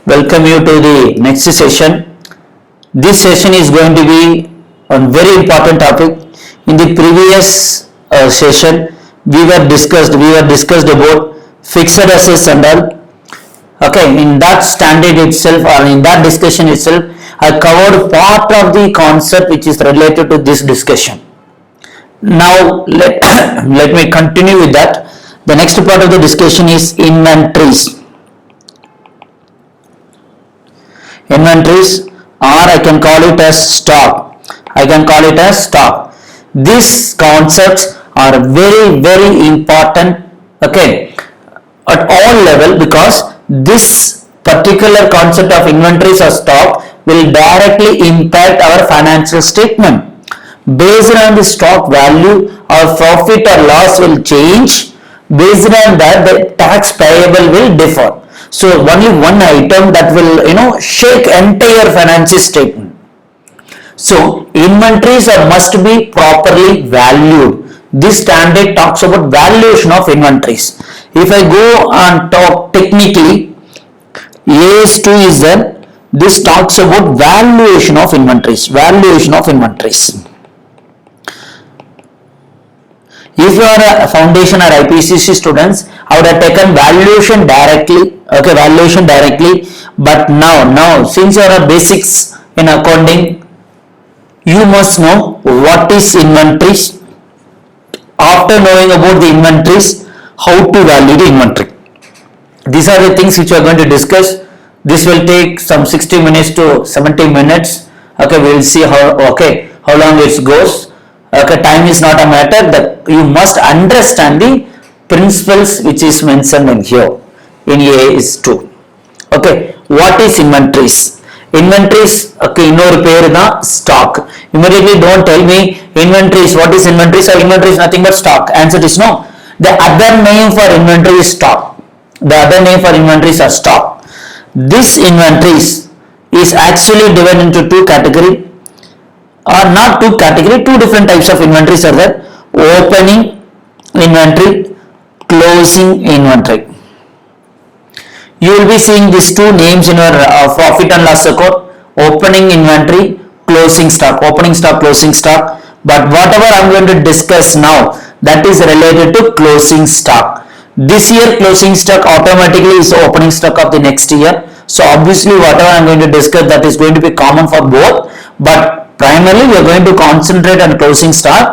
welcome you to the next session. This session is going to be a very important topic. In the previous session, we were discussed about fixed assets and all. Okay, in that standard itself or in that discussion itself, I covered part of the concept which is related to this discussion. Now let me continue with that. The next part of the discussion is inventories. Inventories, or I can call it as stock. These concepts are very important, okay, at all level, because this particular concept of inventories or stock will directly impact our financial statement. Based on the stock value, our profit or loss will change. Based on that, the tax payable will differ. So only one item that will shake entire financial statement. So inventories must be properly valued. This standard talks about valuation of inventories. If I go and talk technically, AS2 is there. This talks about valuation of inventories. If you are a foundation or IPCC students, I would have taken valuation directly. Okay, valuation directly. But now since you are a basics in accounting, you must know what is inventories. After knowing about the inventories, how to value the inventory. These are the things which we are going to discuss. This will take some 60 minutes to 70 minutes. Okay, we will see how long it goes. Okay, time is not a matter. That you must understand the principles which is mentioned in here in AS2. Okay, what is inventories? Inventories, okay, இன்னொரு பேரு தான் stock. Immediately don't tell me inventories. What is inventories? Or inventory is nothing but stock. Answer is no. The other name for inventory is stock. This inventories is actually divided into two categories. Or not two categories, two different types of inventories are there. Opening inventory, closing inventory. You will be seeing these two names in your profit and loss account: opening inventory, closing stock. But whatever I am going to discuss now, that is related to closing stock. This year closing stock automatically is opening stock of the next year. So obviously whatever I am going to discuss, that is going to be common for both. But primarily we are going to concentrate on closing stock.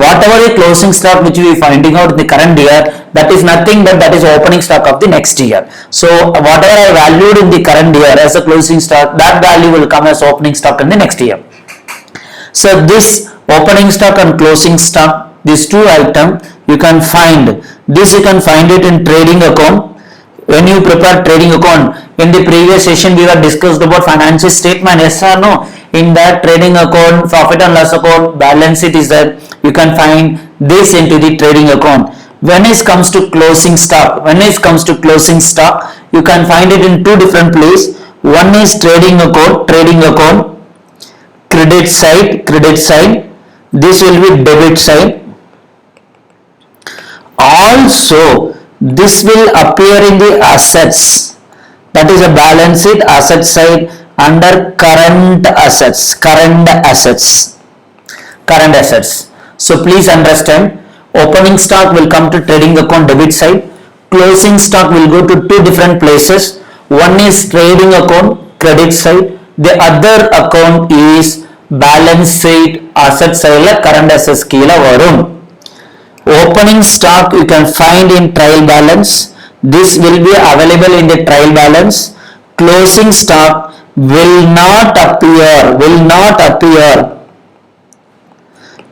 Whatever the closing stock which we are finding out in the current year, that is nothing but that is opening stock of the next year. So whatever I valued in the current year as a closing stock, that value will come as opening stock in the next year. So this opening stock and closing stock, these two items you can find. This you can find it in trading account. When you prepare trading account, in the previous session we were discussed about financial statement, yes or no? In that trading account, profit and loss account, balance sheet is there. You can find this into the trading account. When it comes to closing stock, you can find it in two different places. One is trading account, credit side. This will be debit side. Also, this will appear in the assets. That is a balance sheet, asset side, under current assets. So please understand, opening stock will come to trading account debit side. Closing stock will go to two different places. One is trading account credit side. The other account is balance sheet asset side, current assets kila varum. Opening stock you can find in trial balance. This will be available in the trial balance. Closing stock will not appear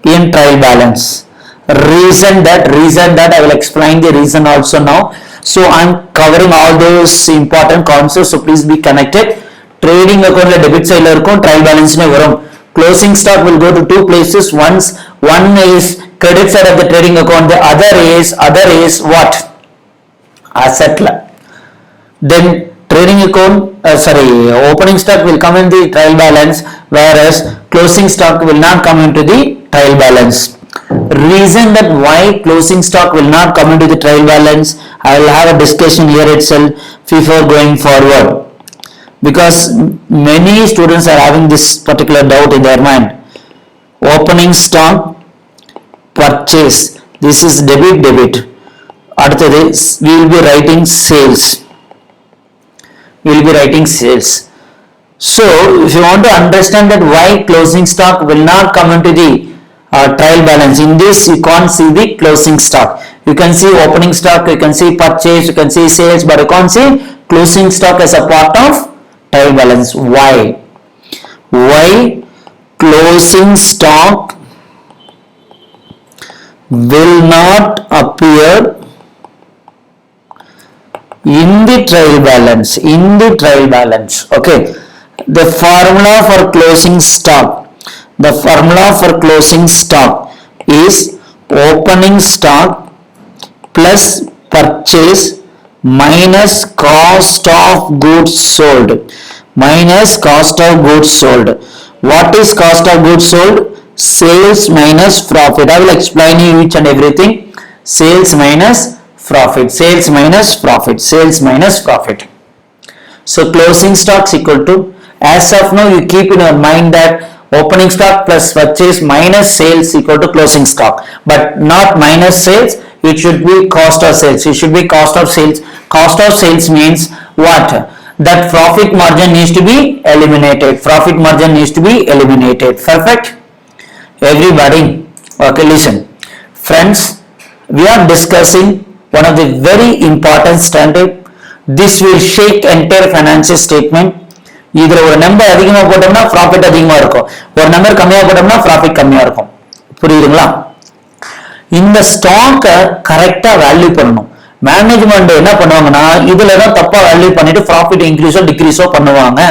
in trial balance. Reason that I will explain the reason also now. So I am covering all those important concepts, so please be connected. Trading account la debit side la irukum, trial balance mein varum. Closing stock will go to two places. One is credit side of the trading account, the other is what? Asset la. Then trading account, opening stock will come in the trial balance, whereas closing stock will not come into the trial balance. Reason that why closing stock will not come into the trial balance, I will have a discussion here itself before going forward. because many students are having this particular doubt in their mind. Opening stock, purchase, this is debit. அடுத்தது we will be writing sales. So if you want to understand that why closing stock will not come into the trial balance, in this you can't see the closing stock. You can see opening stock, you can see purchase, you can see sales, but you can't see closing stock as a part of trial balance. Why closing stock will not appear in the trial balance? Okay, the formula for closing stock is opening stock plus purchase minus cost of goods sold. What is cost of goods sold? Sales minus profit. I will explain you each and everything. Sales minus profit. So closing stock is equal to, as of now you keep in your mind that opening stock plus purchase minus sales equal to closing stock, but not minus sales. It should be cost of sales. Cost of sales means what? That profit margin needs to be eliminated. Perfect. Everybody, okay, listen. Friends, we are discussing one of the very important standard. This will shake entire financial statement. இதுல ஒரு number அதிகமா போட்டோம்னா profit அதிகமா இருக்கும், ஒரு number கம்மியா போட்டோம்னா profit கம்மியா இருக்கும். புரியுதுங்களா? இந்த ஸ்டாக்க கரெக்டா வேல்யூ பண்ணணும். மேனேஜ்மெண்ட் என்ன பண்ணுவாங்கன்னா இதுலதான் தப்பா வேல்யூ பண்ணிட்டு ப்ராஃபிட் இன்க்ரீஸோ டிக்ரீஸோ பண்ணுவாங்க.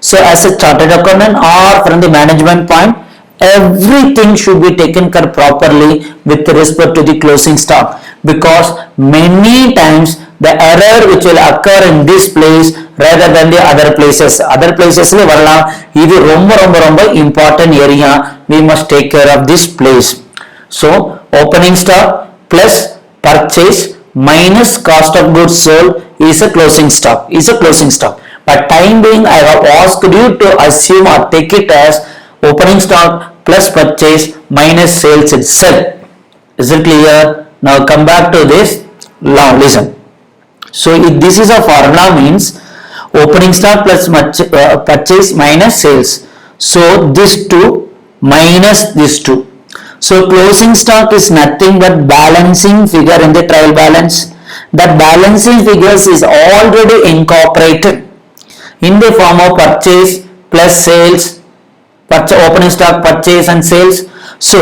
So as a chartered accountant or from the management point, everything should be taken care properly with respect to the closing stock, because many times the error which will occur in this place rather than the other places வரலாம். இது ரொம்ப important area. We must take care of this place. So opening stock plus purchase minus cost of goods sold is a closing stock. But time being I have asked you to assume or take it as opening stock plus purchase minus sales itself. Is it clear? Now come back to this. Now listen. So if this is a formula, means opening stock plus purchase minus sales. So this 2 minus this 2. So closing stock is nothing but balancing figure in the trial balance. That balancing figures is already incorporated in the form of purchase plus sales, opening stock, purchase and sales. So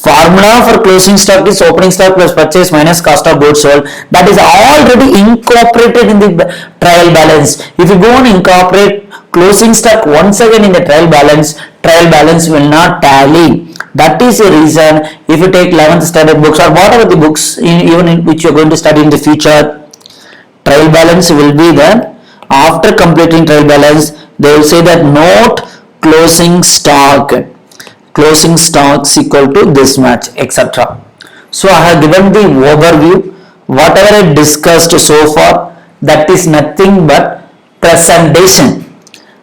formula for closing stock is opening stock plus purchase minus cost of goods sold. That is already incorporated in the trial balance. If you go and incorporate closing stock once again in the trial balance will not tally. That is the reason if you take 11th standard books or whatever the books even in which you are going to study in the future, trial balance will be there. After completing trial balance, they will say that note closing stocks equal to this much, etc. So I have given the overview. Whatever I discussed so far, that is nothing but presentation.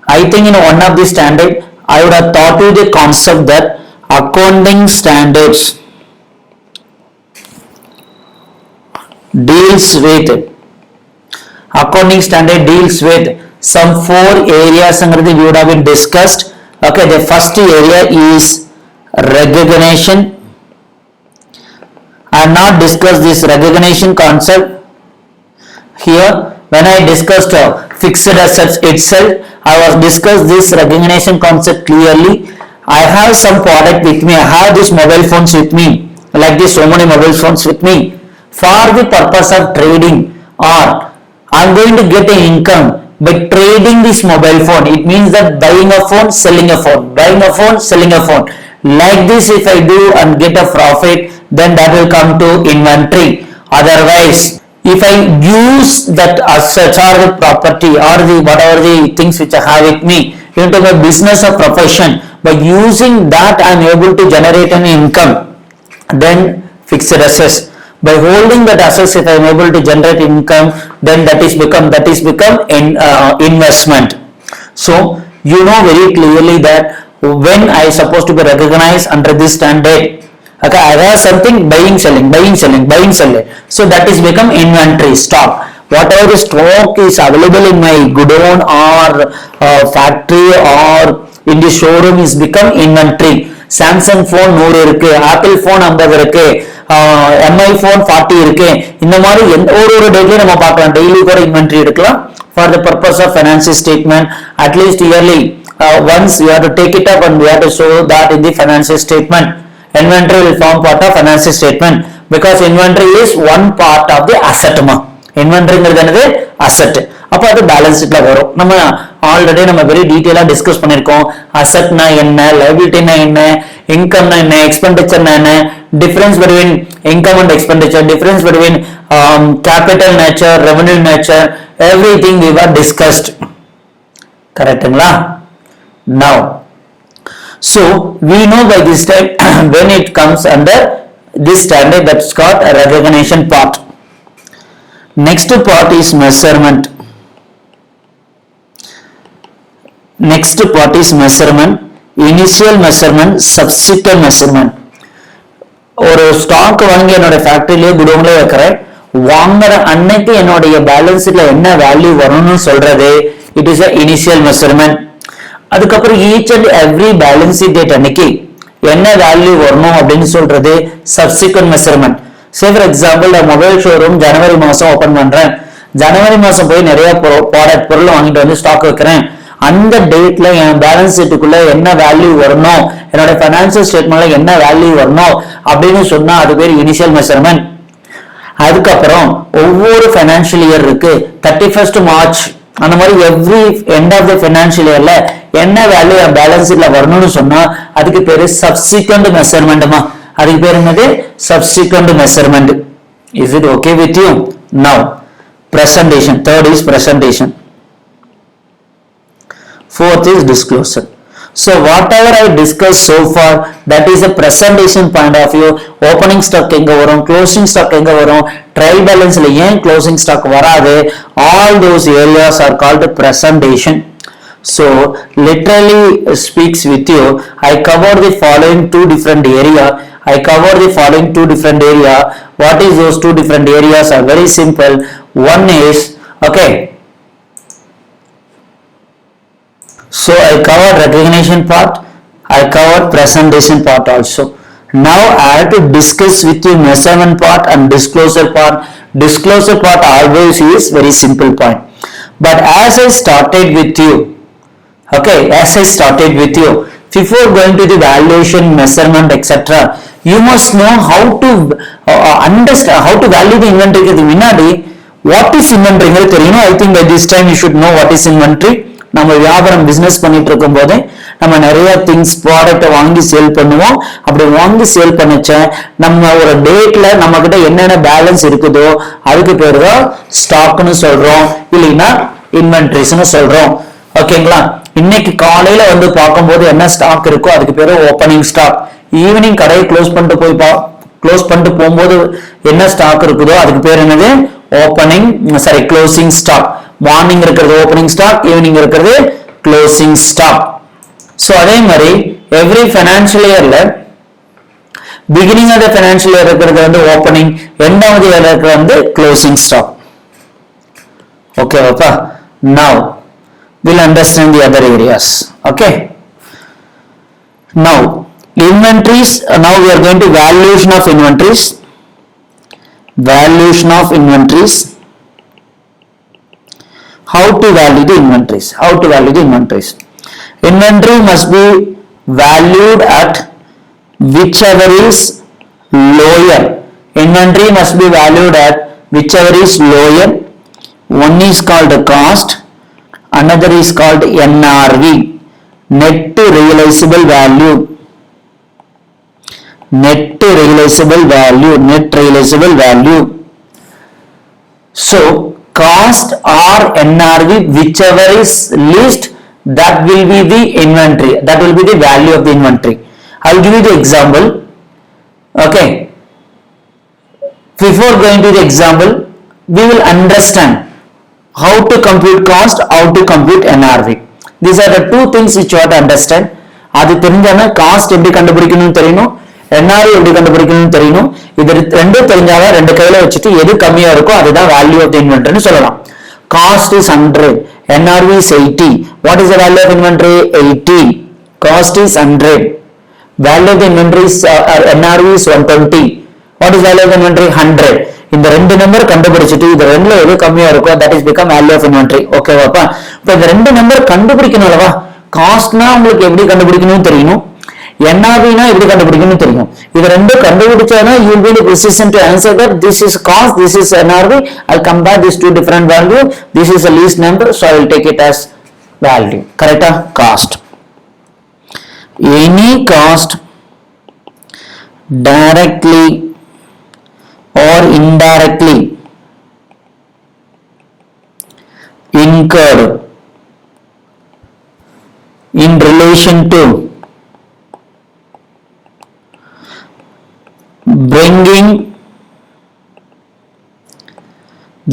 I think in one of the standard I would have taught you the concept that accounting standards deals with some 4 areas we would have been discussed. Okay, the first area is recognition. I have not discussed this recognition concept here. When I discussed fixed assets itself, I was discussed this recognition concept clearly. I have some product with me, I have these mobile phones with me, like this, so many mobile phones with me for the purpose of trading, or I am going to get an income by trading this mobile phone. It means that buying a phone, selling a phone. Like this, if I do and get a profit, then that will come to inventory. Otherwise, if I use that assets or the property or the whatever the things which I have with me into my business or profession, by using that I am able to generate an income, then fixed assets. By holding that assets, if I am able to generate income, then that is become investment. So you know very clearly that when I supposed to be recognized under this standard, okay, I have something buying selling. So that is become inventory, stock. Whatever the stock is available in my godown or factory or in the showroom is become inventory. Samsung phone 100 இருக்கு, apple phone 50 இருக்கு, MI phone 40 இருக்கு. இந்த மாதிரி ஒரு டேட்லயே நம்ம பார்க்கலாம். Daily கூட inventory எடுக்கலாம். For the purpose of financial statement, at least yearly once you have to take it up and we have to show that in the financial statement. Inventory will form part of financial statement because inventory is one part of the asset. இன்வென்டரிங்கிறது என்னது? Asset. அப்போ அது balance ஷீட்ல வரும். நம்ம already நம்ம very டீடைலா discuss பண்ணிருக்கோம். அசெட்னா என்ன, லைபிலிட்டினா என்ன, இன்கம்னா என்ன, எக்ஸ்பெண்டிச்சர்னா என்ன, difference between income and expenditure, difference between capital nature, revenue nature, everything we were discussed. கரெக்ட்டுங்களா? Now, so we know by this time when it comes under this standard, that's called a recognition part. Next part is measurement. Next part is measurement. Initial measurement, subsequent measurement. ஒரு stock வாங்கி என்னோட ஃபேக்டரியிலே குடோன்ல வைக்கிறேன். வாங்குற அன்னைக்கு என்னுடைய balance ஷீட்ல என்ன value வரும்னு சொல்றது it is a initial measurement. அதுக்கப்புறம் each and every balance sheet date அன்னைக்கு என்ன வேல்யூ வரணும் அப்படின்னு சொல்றது subsequent measurement. Say for example, நான் மொபைல் ஷோரூம் ஜனவரி மாசம் ஓபன் பண்றேன். ஜனவரி மாசம் போய் நிறைய ப்ராடக்ட் பொருள் வாங்கிட்டு வந்து ஸ்டாக் வைக்கிறேன். அந்த டேட்ல என் பேலன்ஸ் ஷீட்டுக்குள்ள என்ன வேல்யூ வரணும், என்னோட பைனான்சியல் ஸ்டேட்மெண்ட்ல என்ன வேல்யூ வரணும் அப்படின்னு சொன்னா அது பேர் இனிஷியல் மெஷர்மெண்ட். அதுக்கப்புறம் ஒவ்வொரு பைனான்சியல் இயர் இருக்கு, 31st மார்ச் அந்த மாதிரி every end of the financial இயர்ல என்ன வேல்யூ என் பேலன்ஸ் ஷீட்ல வரணும்னு சொன்னா அதுக்கு பேரு சப்சிக்வெண்ட் மெஷர்மெண்ட்மா. அதுக்கு பேர் என்னது? Subsequent measurement. Is it okay with you? Now, presentation. Third is presentation. Fourth is disclosure. So whatever I discussed so far, that is a presentation point of view. Opening stock எங்க வரும், closing stock எங்க வரும், trial balanceல ஏன் closing stock வராது, all those areas are called presentation. So literally speaks with you, I cover the following two different area. What is those two different areas are very simple. One is, okay, so I covered recognition part, I covered presentation part also. Now I have to discuss with you measurement part and disclosure part. Disclosure part always is very simple point. But as I started with you, before going to the valuation, measurement, etc., you must know how to understand, how to value the inventory. முன்னாடி what is inventory தெரியும். I think by this time you should know what is inventory. நம்ம வியாபாரம் business பண்ணிட்டு இருக்கும் போதே நம்ம நிறைய things ப்ராடக்ட்டை வாங்கி சேல் பண்ணுவோம். அப்படி வாங்கி சேல் பண்ணச்ச நம்ம ஒரு டேட்ல நம்ம கிட்ட என்னென்ன பேலன்ஸ் இருக்குதோ அதுக்கு பேரு தான் ஸ்டாக்னு சொல்றோம், இல்லைன்னா இன்வென்டரிஸ்னு சொல்றோம். ஓகேங்களா? இன்னைக்கு காலையில வந்து பார்க்கும்போது என்ன ஸ்டாக் இருக்கோ அதுக்கு பேரு ஓப்பனிங் ஸ்டாக். ஈவினிங் கடையை க்ளோஸ் பண்ணிட்டு போகும்போது என்ன ஸ்டாக் இருக்குதோ அதுக்கு பேர் என்னது? Closing stock. மார்னிங் இருக்கிறது ஓப்பனிங் ஸ்டாக், ஈவினிங் இருக்கிறது க்ளோசிங் ஸ்டாக். சோ அதே மாதிரி எவ்ரி ஃபைனான்சியல் இயர்ல beginning of the financial year இருக்கிறது வந்து opening, end of the year இருக்கிறது வந்து க்ளோசிங் ஸ்டாக். ஓகேவாப்பா? Now we'll understand the other areas. Okay, now inventories. Now we are going to valuation of inventories. How to value the inventories? Inventory must be valued at whichever is lower. One is called the cost, another is called NRV, net to realizable value. So cost or NRV, whichever is least, that will be the inventory, that will be the value of the inventory. I will give you the example. Okay, Before going to the example, we will understand how to compute cost, how to compute NRV. These are the two things which you have to understand. அது தெரிஞ்சானா cost எப்படி கண்டுபிடிக்கணும்னு தெரியணும், NRV எப்படி கண்டுபிடிக்கணும்னு தெரியணும். இது ரெண்டும் தெரிஞ்சாதான் ரெண்டு கையில வச்சுட்டு எது கம்மியா இருக்கோ அதுதான் வேல்யூ ஆஃப் தி இன்வென்டரின்னு சொல்லலாம். Cost is 100, NRV is 80. What is the value of inventory? 80. Cost is 100. Value of the inventory is NRV is 120. What is value of the inventory? 100. இந்த ரெண்டு நம்பர் கண்டுபிடிச்சிட்டு இது ரெண்டுல எது கம்மியா இருக்கோ that is become value of inventory. ஓகேவாப்பா? இப்போ இந்த ரெண்டு நம்பர் கண்டுபிடிக்கணும் அல்லவா? காஸ்ட்னா உங்களுக்கு எப்படி கண்டுபிடிக்கணும்னு தெரியணும், NRVனா எப்படி கண்டுபிடிக்கணும்னு தெரியும். இது ரெண்டும் கண்டுபிடிச்சானா you will be in a position to answer that this is cost, this is NRV. I'll compare these two different value. This is the least number, so I will take it as value. Correct? Cost. Any cost directly or indirectly incurred in relation to bringing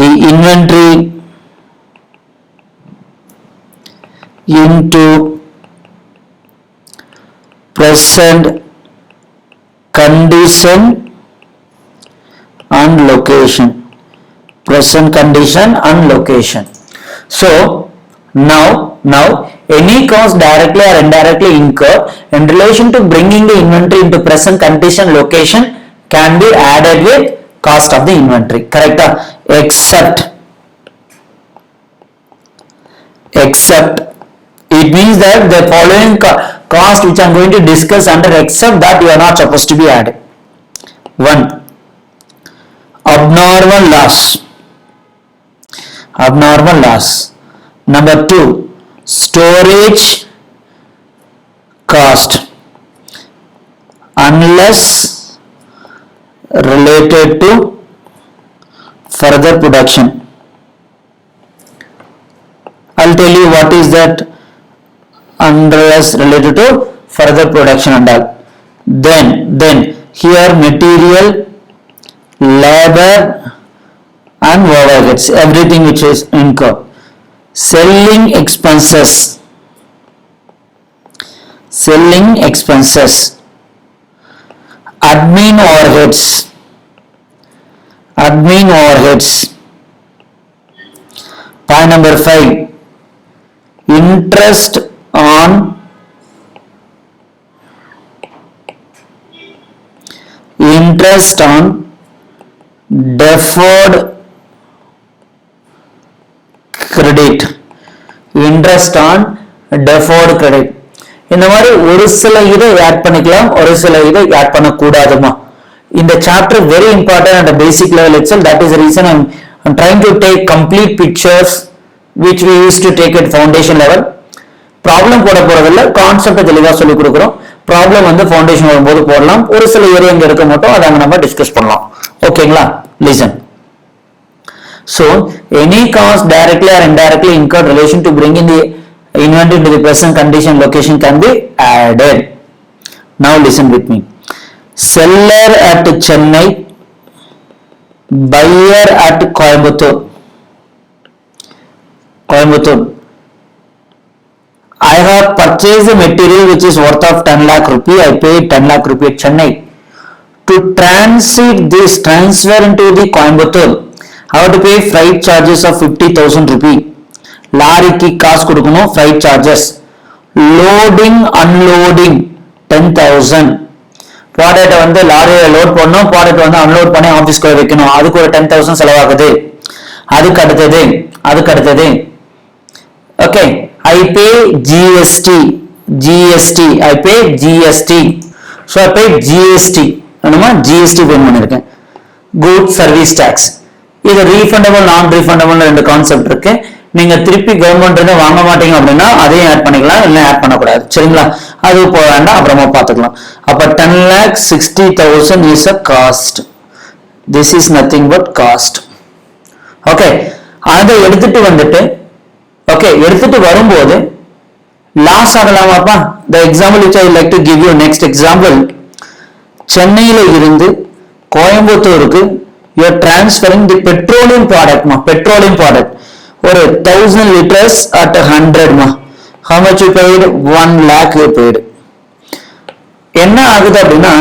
the inventory into present condition and location. Present condition and location. So now any cost directly or indirectly incurred in relation to bringing the inventory into present condition location can be added with cost of the inventory. Correct? Except it means that the following cost which I am going to discuss under except that you are not supposed to be added. 1. Abnormal loss. Number 2, storage cost unless related to further production. I'll tell you what is that unless related to further production and all. Then here material, labor and overheads, everything which is incurred. Selling expenses, admin overheads, point number 5, interest on deferred credit. இந்த மாதிரி ஒரு சில இதை add பண்ணிக்கலாம், ஒரு சில இதை add பண்ண கூடாதுமா. இந்த chapter very important at the basic level itself. That is the reason I'm trying to take complete pictures which we used to take at foundation level. Problem போட போறதில்ல, கான்செப்ட் தெளிவா சொல்லி கொடுக்குறோம். ப்ராப்ளம் வந்து ஃபவுண்டேஷன் வரும்போது போடலாம், ஒரு சில ஏரியா இங்க இருக்க மாட்டோம், அதை நம்ம டிஸ்கஸ் பண்ணலாம். ஓகேங்களா? Listen. So any cost directly or indirectly incurred relation to bringing the inventory to the present condition location can be added. Now listen with me. Seller at Chennai, buyer at Coimbatore. I have purchased a material which is worth of 10 lakh rupee. I paid 10 lakh rupee at Chennai. To transfer into the Coimbatore, I have to pay freight charges of 50,000 rupee. லாரிக்கு காசு கொடுக்கணும், freight charges. Loading, unloading 10,000. Product வந்து லாரியில load பண்ணணும், product வந்து unload பண்ணி ஆபீஸ்க்கு வைக்கணும், அதுக்கு ஒரு 10,000 செலவாகுது. அதுக்கு அடுத்தது okay, I pay GST. I pay GST. So I pay GST. என்னமா GST பே பண்ணிருக்கேன். Good service tax. இது ரீஃபண்டபிள் நான் ரீஃபண்டபிள் ரெண்டு கான்செப்ட் இருக்கு. நீங்க திருப்பி கவர்மெண்ட் இருந்து வாங்க மாட்டீங்க அப்படின்னா அதையும் ஆட் பண்ணிக்கலாம், இல்லை ஆட் பண்ணக்கூடாது. சரிங்களா? அது போக வேண்டாம், அப்புறமா பார்த்துக்கலாம். அப்ப 10,60,000 is a cost. This is nothing but cost. Okay, அதை எடுத்துட்டு வரும்போது loss ஆகலாமாப்பா? The example which I would like to give you, next example, சென்னையில இருந்து கோயம்புத்தூருக்கு you are transferring the petroleum product ma, petroleum product or 1000 liters at 100 ma, how much you paid? 1 lakh you paid. என்ன ஆகுது அப்படின்னா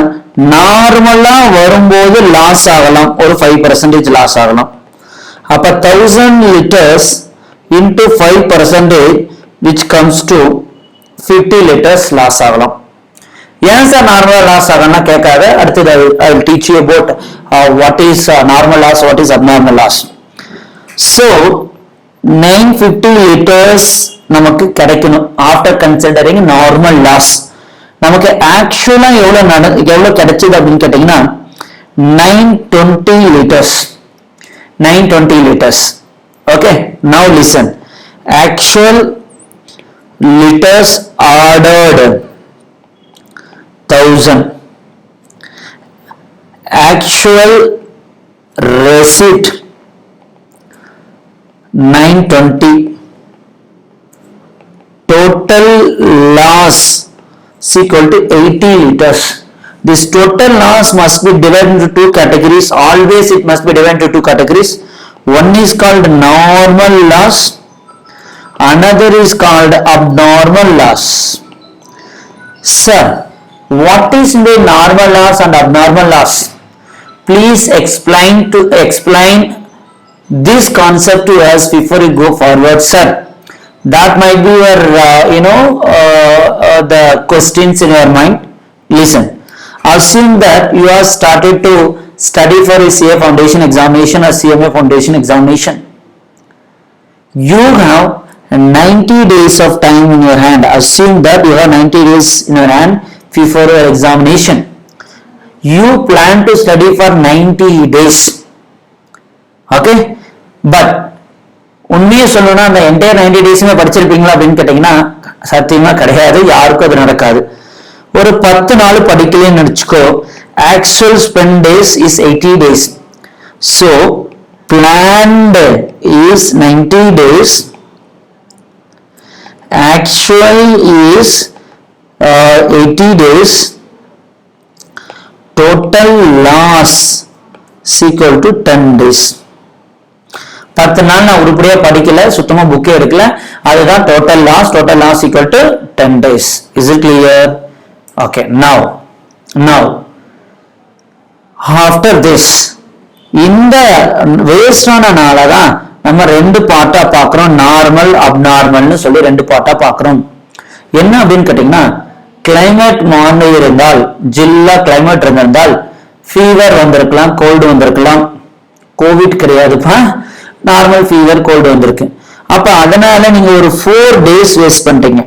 நார்மலா வரும்போது loss ஆகலாம், ஒரு 5% லாஸ் ஆகலாம். அப்ப 1000 liters into 5% which comes to 50 liters loss ஆகலாம். ஏன் சார் நார்மல் லாஸ் ஆகணும்னா கேட்காத, அடுத்தது I will teach you about what is normal loss, what is abnormal loss. So 950 liters நமக்கு கிடைக்கணும் after considering normal loss. நமக்கு ஆக்சுவலா எவ்வளவு கிடைச்சது அப்படின்னு கேட்டீங்கன்னா 920 liters. 920 liters. Okay, now listen. Actual liters ordered 1000. Actual receipt 920. Total loss is equal to 80 liters. This total loss must be divided into two categories. Always it must be divided into two categories. One is called normal loss, another is called abnormal loss. Sir, what is the normal loss and abnormal loss? Please explain this concept to us before you go forward, sir. That might be your the questions in your mind. Listen, assume that you have started to study for a CA foundation examination or CMA foundation examination. You have 90 days of time in your hand. Assume that you have 90 days in your hand before your examination. You plan to study for 90 days. Okay, but உண்மையை சொல்லணும்னா அந்த entire 90 டேஸுமே படிச்சிருப்பீங்களா அப்படின்னு கேட்டீங்கன்னா சத்தியமா கிடையாது, யாருக்கும் அது நடக்காது. ஒரு 10 நாள் படிக்கலன்னு நினைச்சுக்கோ, actual spend days is 80 days. So planned is 90 days, actual is 80 days, total loss is equal to 10 days. 10 நாள் நான் உருப்படியா படிக்கல, சுத்தமா புக்கே எடுக்கல, அதுதான் total loss equal to 10 days. Is it clear? Okay, now after this, இந்த வேஸ்டான நாளை தான் நம்ம ரெண்டு பார்ட்டா பார்க்கிறோம், நார்மல் அப்நார்மல்னு சொல்லி ரெண்டு பார்ட்டா பார்க்கிறோம். என்ன அப்படின்னு கேட்டீங்கன்னா, கிளைமேட் மாறி இருந்தால், ஜில்லா கிளைமேட் இருந்தால் ஃபீவர் வந்திருக்கலாம், கோல்டு வந்திருக்கலாம். கோவிட் கிடையாதுப்பா, நார்மல் ஃபீவர் கோல்டு வந்திருக்கு. அப்ப அதனால நீங்க ஒரு 4 days வேஸ்ட் பண்றீங்க.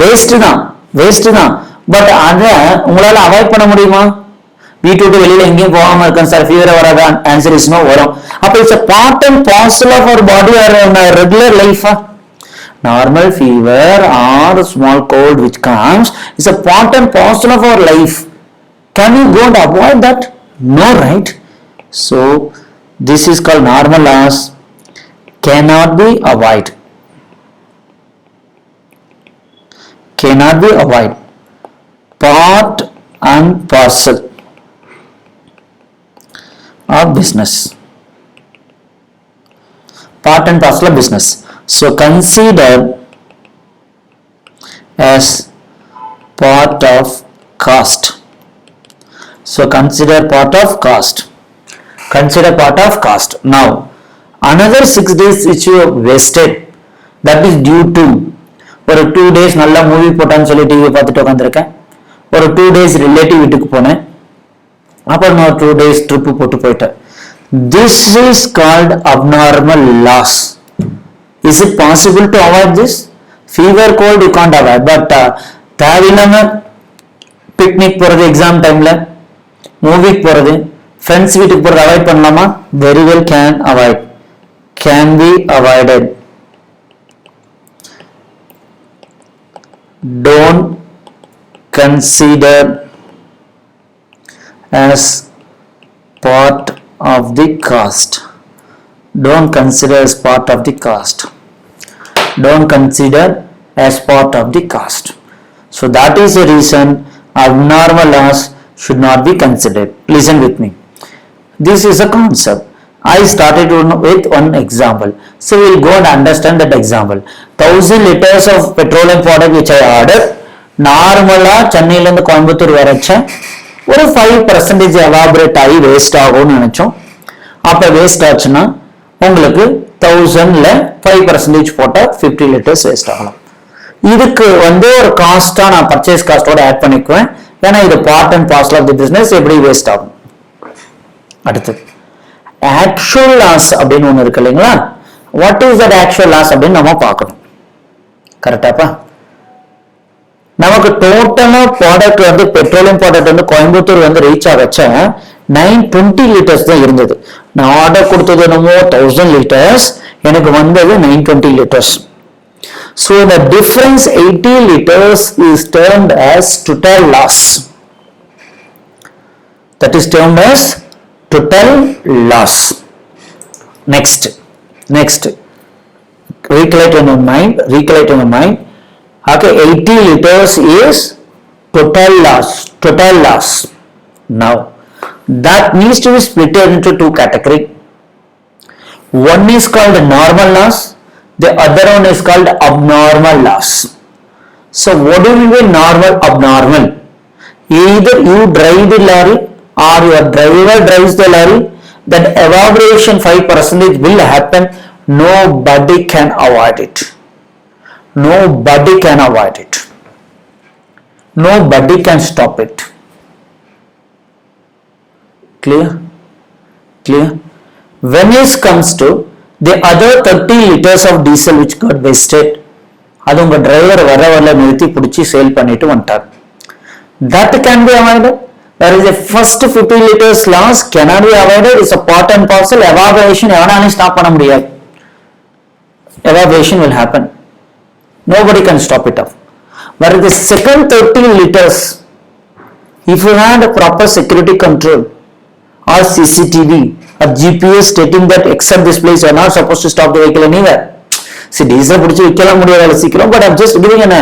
வேஸ்ட் தான். பட் அதை உங்களால அவாய்ட் பண்ண முடியுமா? வீட்டு விட்டு வெளியில எங்கேயும் போகாம இருக்கேன் சார், ஃபீவர் வராதா? ஆன்சர் இஸ் நோ, வரும். அப்ப it's a part and parcel of our body or regular life. Normal fever or small cold which comes is a part and parcel of our life. Can you go and avoid that? No, right? So this is called normal loss, cannot be avoided. Part and parcel of business. Part and parcel of business. So consider as part of cost. Consider part of cost. Now another 6 days which you have wasted, that is due to ஒரு 2 days நல்லா movie போட்டான்னு சொல்லி TV பார்த்துட்டு உட்காந்துருக்கேன், ஒரு 2 days relative வீட்டுக்கு போனேன், அப்புறம் நான் 2 days ட்ரிப்பு போட்டு போயிட்டேன். This is called abnormal loss. Is it possible to avoid this? Fever, cold you can't avoid, but தேவையில்லாம பிக்னிக் போறது, எக்ஸாம் டைம்ல மூவிக்கு போறது, ஃப்ரெண்ட்ஸ் வீட்டுக்கு போறது அவாய்ட் பண்ணலாமா? Very well can be avoided. Don't consider as part of the cost. So that is the reason abnormal loss should not be considered. Listen with me. This is a concept. I started with one example. So we will go and understand that example. 1000 liters of petroleum product which I ordered. நார்மலா சென்னையிலேருந்து கோயம்புத்தூர் வரைச்சேன். ஒரு 5% evaporate ஆகி waste ஆகும்னு நினைச்சோம். அப்போ waste ஆச்சுன்னா உங்களுக்கு 1000ல 5% போட்டா 50 லிட்டர்ஸ் வேஸ்ட் ஆகலாம். இதுக்கு ஒரு காஸ்டா நான் பர்ச்சேஸ் காஸ்டோட ஆட் பண்ணிக்குவேன். ஏன்னா இது part and parcel of the business, எப்படி வேஸ்ட் ஆகும். அடுத்து ஆக்சுவல் லாஸ் அப்படின்னு ஒன்று இருக்கு இல்லைங்களா? What is that actual loss அப்படின்னு நம்ம பார்க்கணும். கரெக்டாப்பா? நமக்கு டோட்டலா product petroleum product Coimbatore reach ஆகச்ச 920 லிட்டர்ஸ் தான் இருந்தது. நான் ஆர்டர் கொடுத்தது என்னமோ 1000 லிட்டர்ஸ், எனக்கு வந்தது 920 litres. So the difference 80 liters is termed as total loss. That is termed as total loss. Next, recollect in your mind. Okay, 80 liters is total loss. Now, that needs to be split into two categories. One is called normal loss, the other one is called abnormal loss. So, what do you mean normal, abnormal? Either you drive the lorry or your driver drives the lorry, that evaporation 5% will happen. Nobody can avoid it. Nobody can stop it. Clear? When it comes to the other 30 liters of diesel which got wasted, அது உங்க driver வரல நிறுத்தி பிடிச்சி sale பண்ணிட்டு வந்துட்டார். That can be avoided. There is a first 50 liters loss cannot be avoided. It's a part and parcel. Evaporation எவனாலும் stop பண்ண முடியாது. Evaporation will happen. Nobody can stop it off. But the second 30 liters, if you had a proper security control or CCTV or GPS stating that except this place you are not supposed to stop the vehicle anywhere. See, diesel பிடிச்சி விக்கலாம் முடியாது சீக்கிரம், but I'm just giving an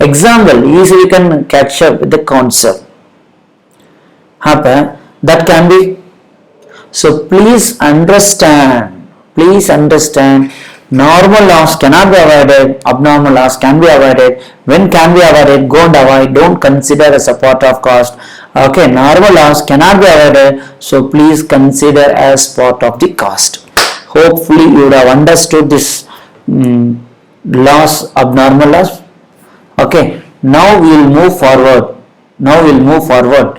example. Easily you can catch up with the concept. Happen that can be. So please understand. Normal loss cannot be avoided, abnormal loss can be avoided. When can be avoided, go and avoid, don't consider as a part of cost. Okay, normal loss cannot be avoided, so please consider as part of the cost. Hopefully you would have understood this loss, abnormal loss. Okay, now we will move forward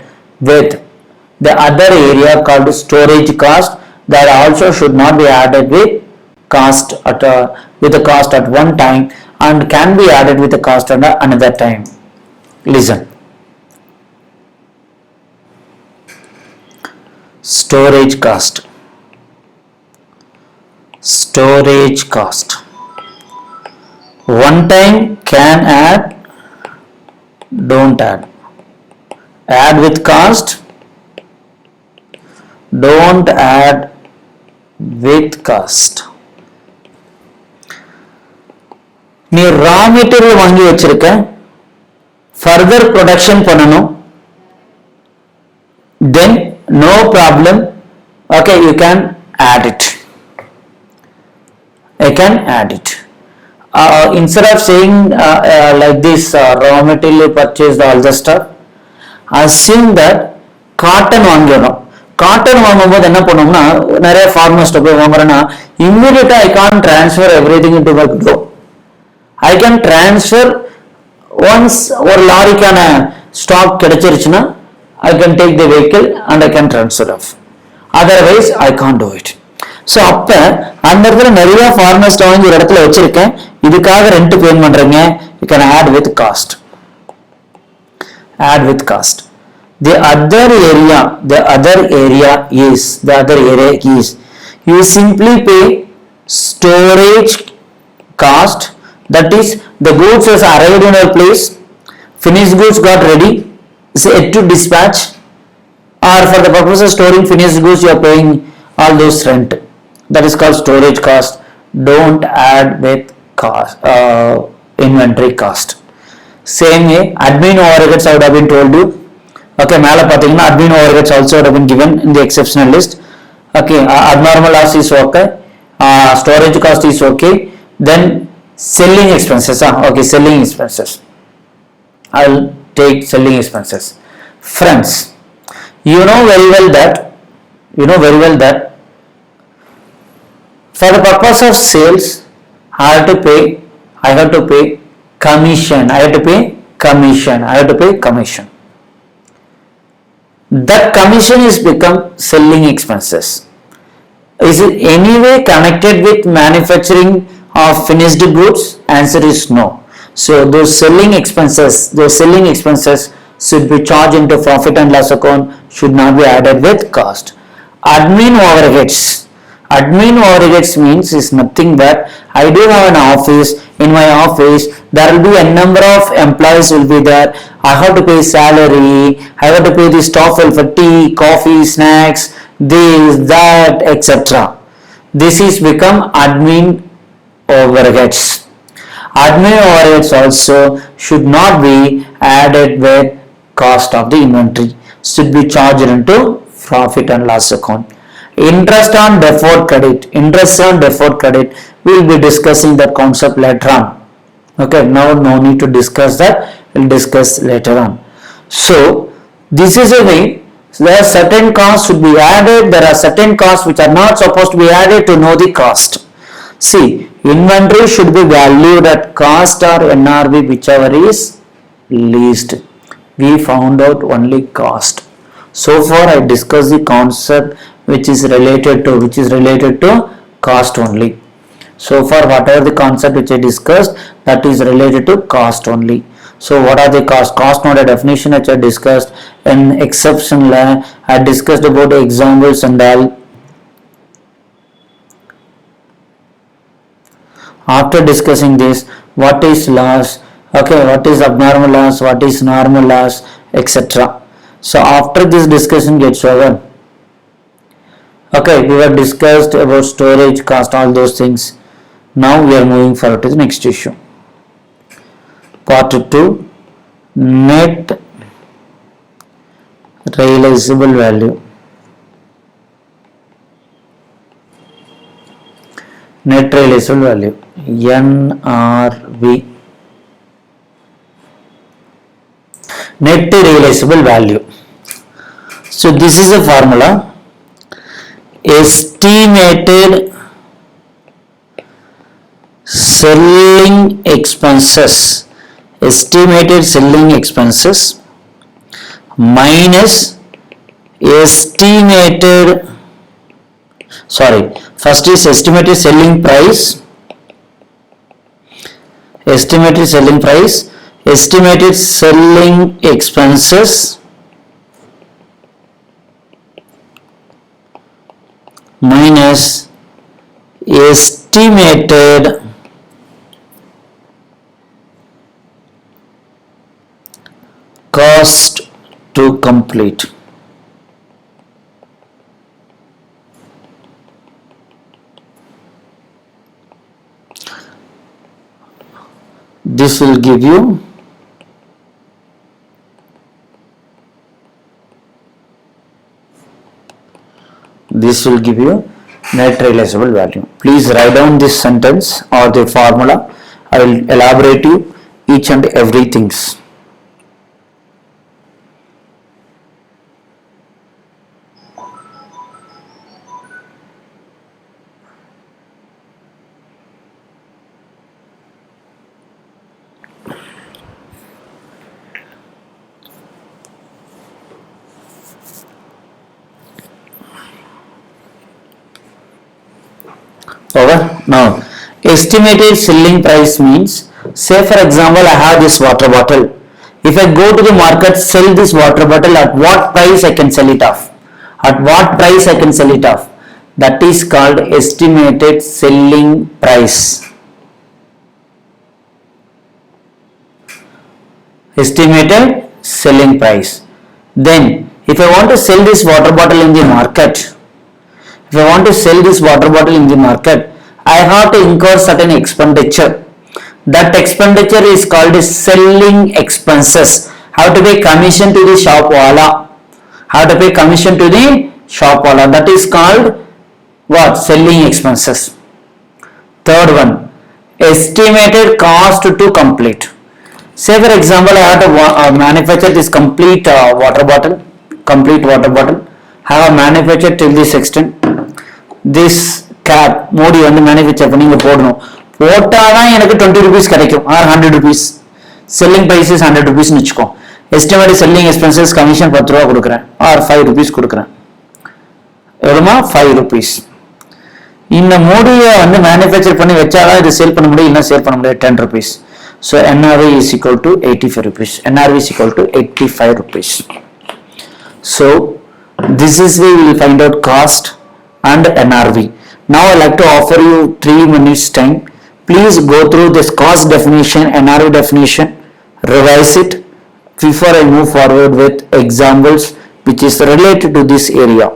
with the other area called storage cost, that also should not be added with the cost at one time and can be added with the cost at another time. Listen. Storage cost. One time can add, don't add. Add with cost, don't add with cost. நீ raw material வாங்கி வச்சிருக்க, further production பண்ணணும், then no problem, okay, you can add it. Instead of saying like this, raw material purchased all the stuff, assume that cotton வாங்கணும். Cotton வாங்கும்போது என்ன பண்ணுவோம்னா, நிறைய ஃபார்மர்ஸ்ட்ட போய் வாங்குறேன்னா இம்மிடியட்டா I can't transfer everything into my grow. I can transfer once ஒரு லாரிக்கான stock கிடைச்சிருச்சுன்னா I can take the vehicle and I can transfer off. Otherwise I can't do it. So அப்ப அந்த இடத்துல நிறைய ஃபார்மர்ஸ்ட்ட வாங்கி ஒரு இடத்துல வச்சிருக்கேன், இதுக்காக ரெண்ட் பே பண்றீங்க, you can add with cost. The other area is you simply pay storage cost, that is the goods has arrived in your place, finished goods got ready, set to dispatch, or for the purpose of storing finished goods you are paying all those rent. That is called storage cost. Don't add with cost, inventory cost. Same way, admin overheads I would have been told you. Okay, மேல பாத்தீங்கன்னா admin overheads also would have been given in the exceptional list. Okay, abnormal loss is okay, storage cost is okay, then selling expenses, okay, selling expenses, I'll take selling expenses. Friends, you know very well that, for the purpose of sales, I have to pay, commission, I have to pay commission. That commission is become selling expenses. Is it anyway connected with manufacturing of finished goods? Answer is no. So those selling expenses should be charged into profit and loss account, should not be added with cost. Admin overheads. Admin overheads means is nothing but I do have an office. In my office, there will be a number of employees will be there. I have to pay salary. I have to pay the staff for tea, coffee, snacks, this, that, etc. This is become admin overheads. Admin overheads also should not be added with cost of the inventory. Should be charged into profit and loss account. Interest on deferred credit. We will be discussing that concept later on. Okay, now no need to discuss that. We will discuss later on. So this is a way. So there are certain costs should be added. There are certain costs which are not supposed to be added to know the cost. See, inventory should be valued at cost or NRV, whichever is least. We found out only cost. So far I discussed the concept which is related to cost only. So far whatever the concept which I discussed, that is related to cost only. So what are the costs? Cost not a definition which I discussed. In exception I discussed about the examples and all. After discussing this, what is loss, okay, what is abnormal loss, what is normal loss, etc. So after this discussion gets over, okay, we have discussed about storage cost, all those things. Now we are moving forward to the next issue. Part 2, net realizable value. Net realizable value, NRV. Net realizable value. So this is a formula. Estimated selling expenses minus first is estimated selling price, estimated selling expenses minus estimated cost to complete. This will give you net realizable value. Please write down this sentence or the formula. I will elaborate you each and everything. Over. Now, estimated selling price means, say for example, I have this water bottle. If I go to the market, sell this water bottle, at what price I can sell it off? That is called estimated selling price. Estimated selling price. Then, if I want to sell this water bottle in the market, I have to incur certain expenditure. That expenditure is called selling expenses. How to pay commission to the shop wala. shop wala, that is called what? Selling expenses. Third one, estimated cost to complete. Say for example, I have to manufacture this complete water bottle. I have manufactured till this extent. This cap Modi வந்து manufacture பண்ணி இங்கே போடணும். போட்டால் தான் எனக்கு 20 rupees கிடைக்கும் or 100 rupees. Selling price is 100 rupees வச்சுக்கோ. Estimate selling expenses commission 10 ரூபா கொடுக்குறேன் ஆர் 5 rupees கொடுக்குறேன். எவ்வளோமா? 5 rupees. இந்த மூடியை வந்து மேனுஃபேக்சர் பண்ணி வச்சாதான் இது சேல் பண்ண முடியும், இல்லை சேல் பண்ண முடியாது 10 rupees. So NRV is equal to 85 rupees. NRV is equal to 85 rupees. So this is where we will find out cost and NRV. Now I like to offer you 3 minutes time. Please go through this cost definition, NRV definition, revise it before I move forward with examples which is related to this area.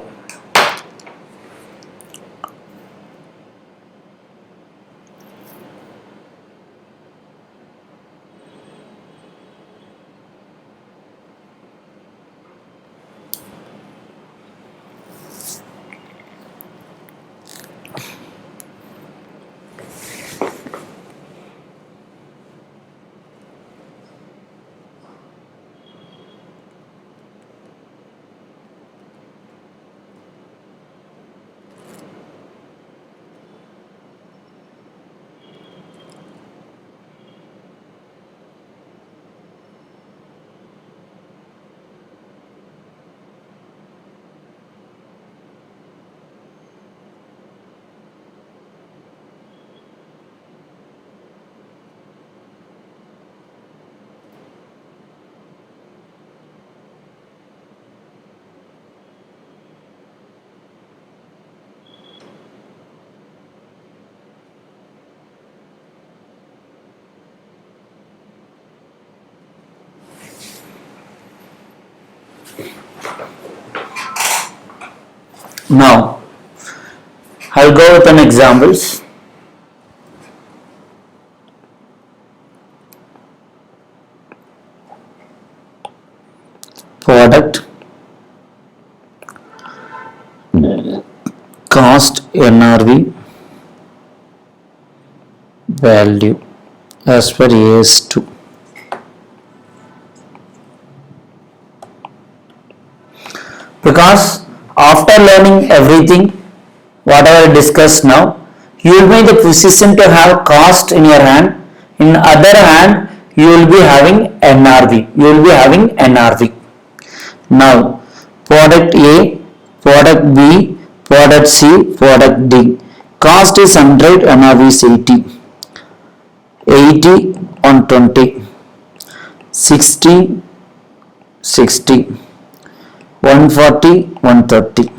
Now I'll go with an examples. Product, cost, NRV, value as per AS2. Because after learning everything, whatever I discussed now, you will be in the position to have cost in your hand. In other hand, you will be having NRV. You will be having NRV. Now, product A, product B, product C, product D. Cost is 100, NRV is 80. 80 on 20. 60, 60. 140, 130.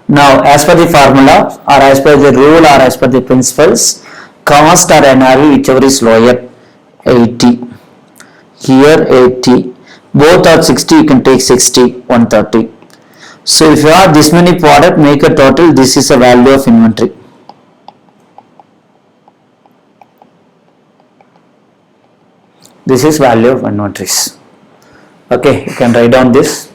Now, as per the formula or as per the rule or as per the principles, cost or NRV, whichever is lower, 80. Here 80. Both are 60, you can take 60, 130. So, if you have this many product, make a total, this is a value of inventory. This is value of inventories. Okay, you can write down this.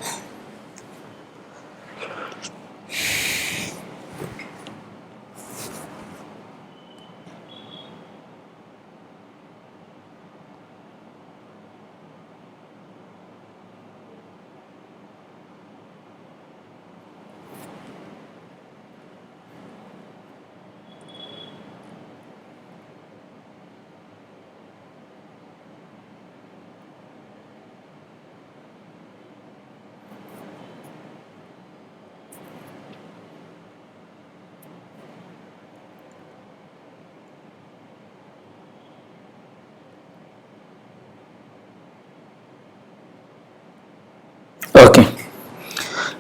Okay.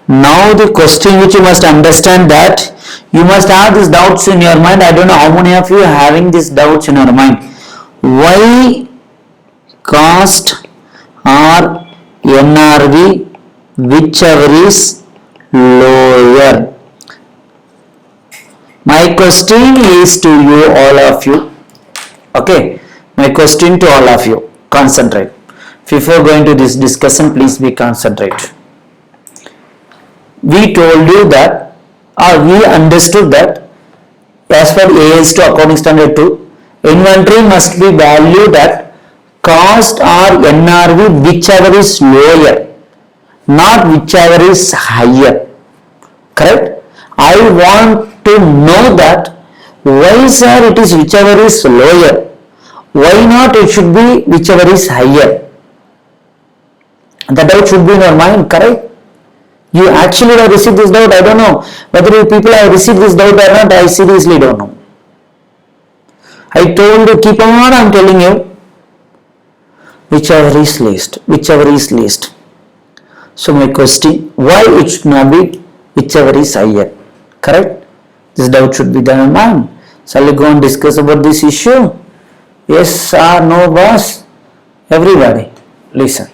Now the question which you must understand, that you must have these doubts in your mind. I don't know how many of you are having these doubts in your mind. Why cost or NRV, whichever is lower? My question is to you, all of you. Okay. My question to all of you. Concentrate. Before going to this discussion, please be concentrate. we told you that, or we understood that, as per AS2 accounting standard 2, inventory must be valued at cost or NRV, whichever is lower, not whichever is higher. Correct? I want to know that why, sir, it is whichever is lower. Why not it should be whichever is higher? The doubt should be in your mind, correct? You actually have received this doubt. I don't know whether you people have received this doubt or not. I seriously don't know. I told you, keep on, I am telling you, whichever is least, whichever is least. So my question, why it should not be whichever is higher? Correct? This doubt should be there in mind. Shall we go and discuss about this issue? Yes or no, boss? Everybody, listen.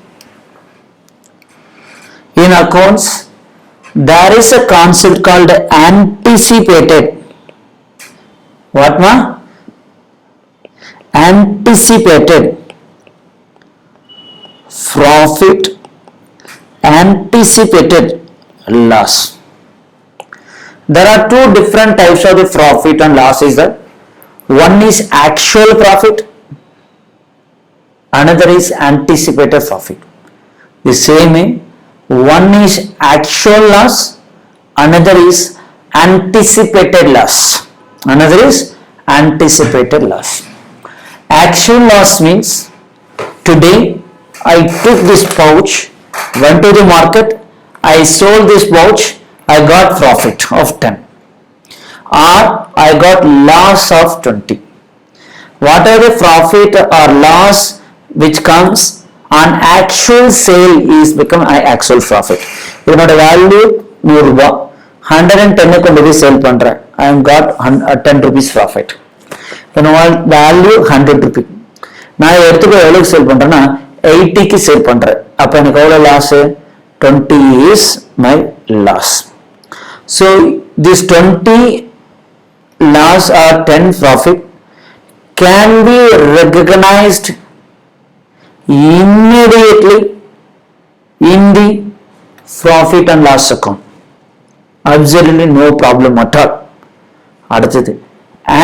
In accounts, there is a concept called anticipated. What, ma? Anticipated profit, anticipated loss. There are two different types of the profit and loss. Is that one is actual profit, another is anticipated profit. The same way, one is actual loss, another is anticipated loss. Another is anticipated loss. Actual loss means today I took this pouch, went to the market, I sold this pouch, I got profit of 10 or I got loss of 20. Whatever the profit or loss which comes on actual sale is become actual profit. இதனோட value 100 ரூபாய், 110 கொண்டு போய் sale பண்றேன், I am got 10 rupees profit. இதனோட value 100 rupee. நான் எடுத்து போய் எவ்வளவுக்கு சேல் பண்றேன்னா 80க்கு சேல் பண்றேன். அப்ப எனக்கு எவ்வளவு loss? 20 is my loss. So this 20 loss or 10 profit can be recognized immediately in the profit and loss account. Absolutely no problem at all. அடுத்தது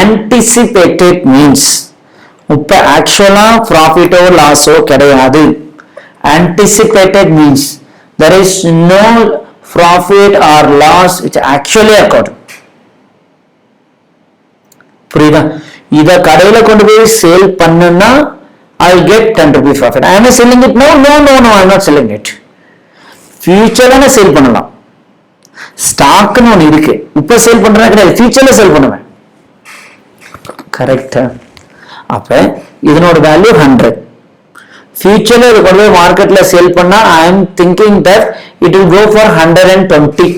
anticipated means இப்ப ஆக்சுவலா ப்ராஃபிட்டோ லாஸோ கிடையாது. anticipated means there is no profit or loss which actually occurred. புரியுதா? இத கடையில கொண்டு போய் sale பண்ணனா I will get 10 rupees profit. I am selling it? No, I am not selling it. ஃபியூச்சர்ல நான் சேல் பண்ணலாம். ஸ்டாக்னு ஒன்று இருக்கு, இப்ப சேல் பண்றேன் கிடையாது, ஃபியூச்சர்ல சேல் பண்ணுவேன். கரெக்டா? அப்ப இதனோட வேல்யூ 100. ஃபியூச்சர்ல இது கொண்டு போய் மார்க்கெட்ல சேல் பண்ணா I am thinking that it will go for 120.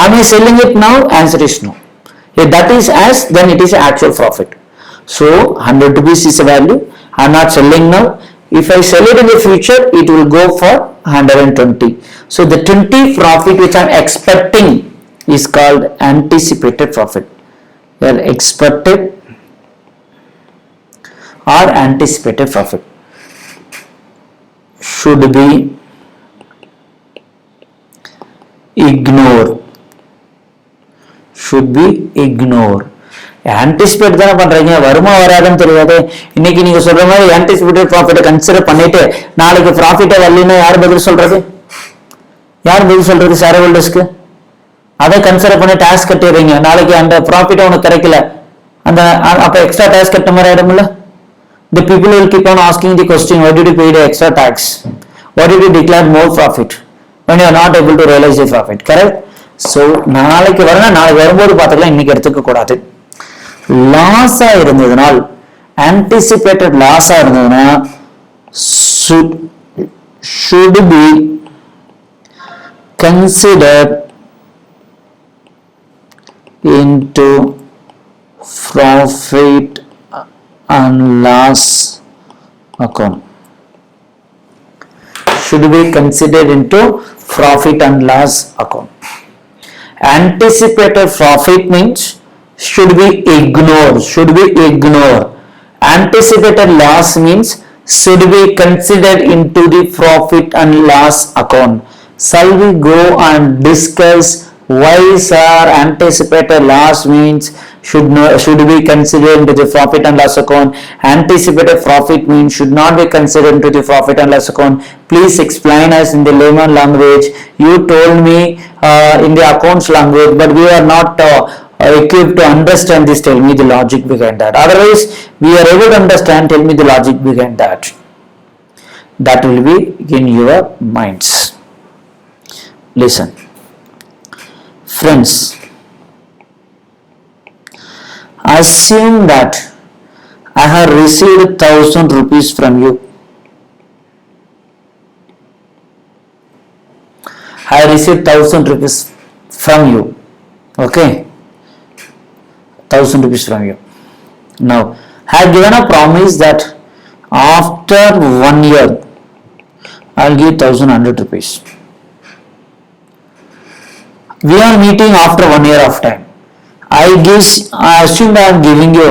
Am I selling it now? Answer is no. If that is as, then it is actual profit. So 100 rupees is a value. I am not selling now. If I sell it in the future, it will go for 120. So the 20 profit which I am expecting is called anticipated profit. Well, expected or anticipated profit should be ignored. Should be ignored. Anticipate தானே பண்றீங்க, வருமா வராதுன்னு தெரியாது. இன்னைக்கு நீங்க சொல்ற மாதிரி anticipated ப்ராஃபிட்டை கன்சிடர் பண்ணிட்டு நாளைக்கு ப்ராஃபிட்டை வரலன்னா யார் பதில் சொல்றது? யார் பதில் சொல்றது? ஷேர் ஹோல்டர்ஸ்க்கு. அதை கன்சிடர் பண்ணி டாக்ஸ் கட்டிடுறீங்க, நாளைக்கு அந்த ப்ராஃபிட்டை உனக்கு கிடைக்கல, அந்த அப்ப எக்ஸ்ட்ரா டாக்ஸ் கட்ட மாதிரி ஆயிடும்ல. The people will keep on asking the question, why did you pay the extra tax? Why did you declare more profit when you are not able to realize the profit? Correct? So நாளைக்கு வரணும், நாளைக்கு வரும்போது பார்த்துக்கலாம், இன்னைக்கு எடுத்துக்க கூடாது. லாஸா இருந்ததுனால், anticipated லாஸா இருந்ததுன்னா should be considered into profit and loss account. Should be considered into profit and loss account. Anticipated profit means should be ignored. Should be ignored. Anticipated loss means should be considered into the profit and loss account. Shall we go and discuss why sir anticipated loss means should be considered into the profit and loss account? Anticipated profit means should not be considered into the profit and loss account. Please explain us in the layman language. You told me in the accounts language, but we are not equipped to understand this. Tell me the logic behind that. Otherwise, we are able to understand. Tell me the logic behind that. That will be in your minds. Listen, friends, assume that I have received 1000 rupees from you. I received 1000 rupees from you. Okay, 1000 rupees from you. Now, I have given a promise that after 1 year, I will give 1100 rupees. We are meeting after 1 year of time. I assume I am giving you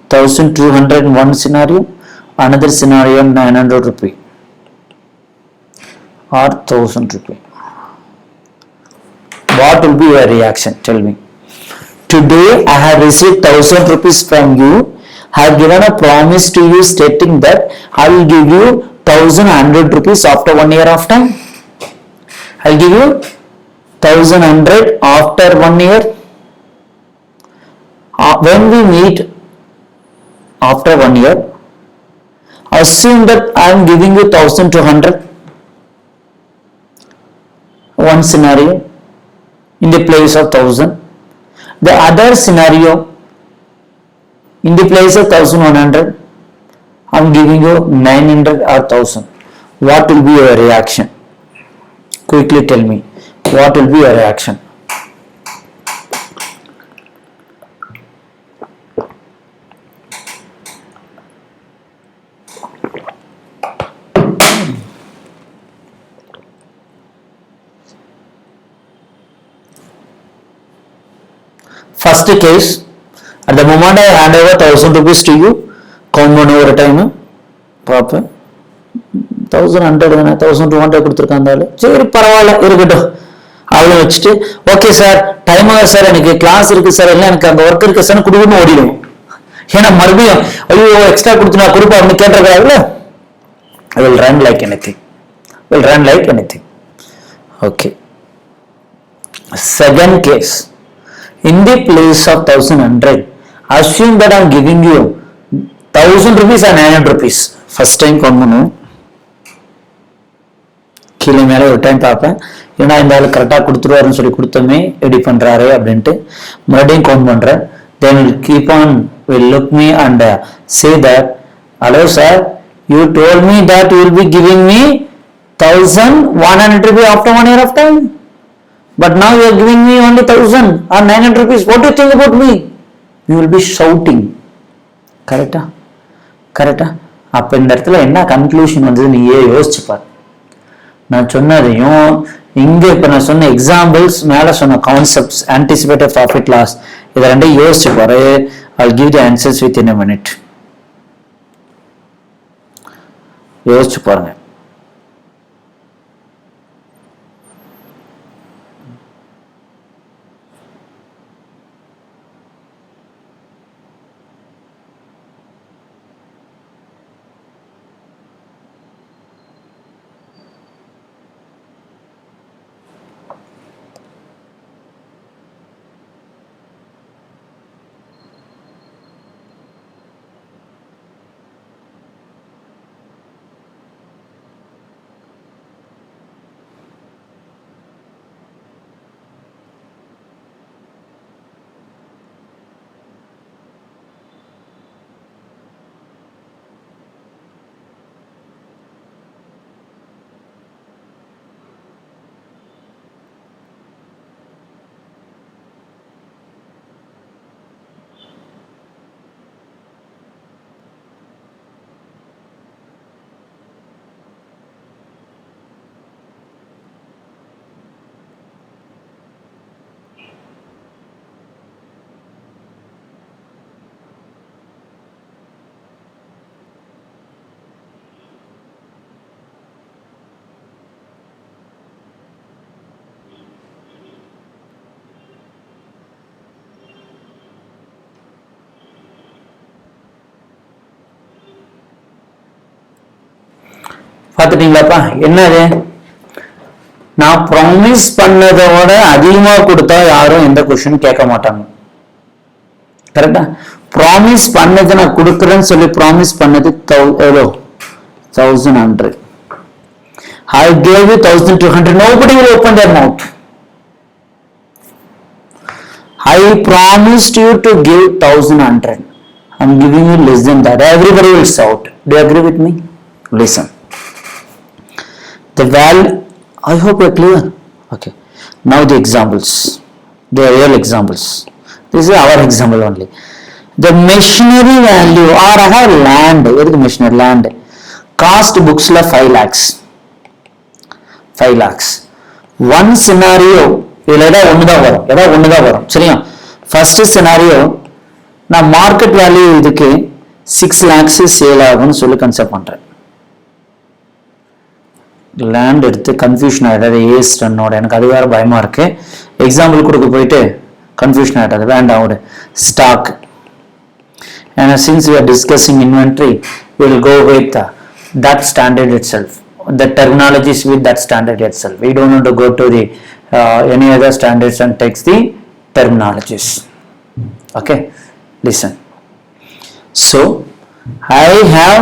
1200 in one scenario, another scenario 900 rupee or 1000 rupee. What will be your reaction? Tell me. Today I have received 1000 rupees from you. I have given a promise to you stating that I will give you 1100 rupees after 1 year of time. I will give you 1100 after 1 year. When we meet after 1 year, assume that I am giving you 1200 one scenario in the place of 1000. The other scenario in the place of 1100 I am giving you 900 or 1000. What will be your reaction? Quickly tell me. What will be your reaction? First case, at the moment I hand over 1000 rupees to you, count one over time, Papa. 1100 1200 கொடுத்துருக்காங்க. சரி பரவாயில்ல இருக்கட்டும். அவ்வளோ வச்சுட்டு okay sir time ஆகுது sir எனக்கு class இருக்கு sir இல்லை எனக்கு அந்த ஒர்க் இருக்கு சார் கொடுக்கணும் ஓடிடும். ஏன்னா மறுபடியும் ஐயோ எக்ஸ்ட்ரா கொடுத்து நான் கொடுப்பேன் அப்படின்னு கேட்டிருக்காருல்ல. I will run like anything. Will run like anything. Okay. Second case. In the place of 1100, assume that I am giving you 1000 rupees and 900 rupees. First time count பண்ணும். கீழே மேலே ஒரு டைம் பார்ப்பேன். ஏன்னா இந்த ஆள் கரெக்டாக கொடுத்துருவாருன்னு சொல்லி கொடுத்தோமே எப்படி பண்ணுறாரு அப்படின்ட்டு மறுபடியும் கவுண்ட் பண்ணுறேன். Then will keep on will look me and say that hello sir, you told me that you will be giving me 1100 rupees after 1 year of time. But now you are giving me only 1000 or 900 rupees. What do you think about me? You will be shouting. Correct? Correct? அப்போ இந்த இடத்துல என்ன conclusion வந்தது நீயே யோசிச்சுப்பார். நான் சொன்னதையும் இங்கே இப்போ நான் சொன்ன எக்ஸாம்பிள்ஸ் மேலே சொன்ன கான்செப்ட்ஸ் ஆன்டிசிபேட்டட் ப்ராஃபிட் லாஸ் இதை ரெண்டையும் யோசிச்சு பாரு. I'll give the answers within a minute. யோசிச்சு பாருங்க. பார்த்துட்டீங்களாப்பா? என்னது, நான் ப்ராமிஸ் பண்ணதோட அதிகமாக கொடுத்தா யாரும் எந்த கொஸ்டின் கேட்க மாட்டாங்க. கரெக்டா? ப்ராமிஸ் பண்ணது நான் கொடுக்குறேன்னு சொல்லி ப்ராமிஸ் பண்ணது எவ்வளோ? 1100. I gave you 1200. Nobody will open their mouth. I promised you to give 1100. I'm giving you less than that. Everybody will shout. Do you agree with me? Listen. The value. I hope you're clear. Okay. Now the examples. The real examples. This is our example only. The machinery value, or I have land. What is the machinery? Land. Cost books la 5 lakhs. 5 lakhs. One scenario. இதில் ஒன்று தான் வரும். சரியா? First scenario, நான் market value இதுக்கு 6 lakhs sale ஆகும்னு சொல்லி concept பண்றேன். லேண்ட் எடுத்து கன்ஃபியூஷன் ஆகிடாது. ஏஸ் டன்னோட எனக்கு அது வேறு பயமாக இருக்குது. எக்ஸாம்பிள் கொடுக்க போயிட்டு கன்ஃபியூஷன் ஆகிடாது. வேண்டாம், ஒரு ஸ்டாக். ஏன்னா since we are discussing inventory, will go with that standard itself. The terminologies with that standard itself. We don't want to go to the any other standards and takes the terminologies. Okay, listen. So I have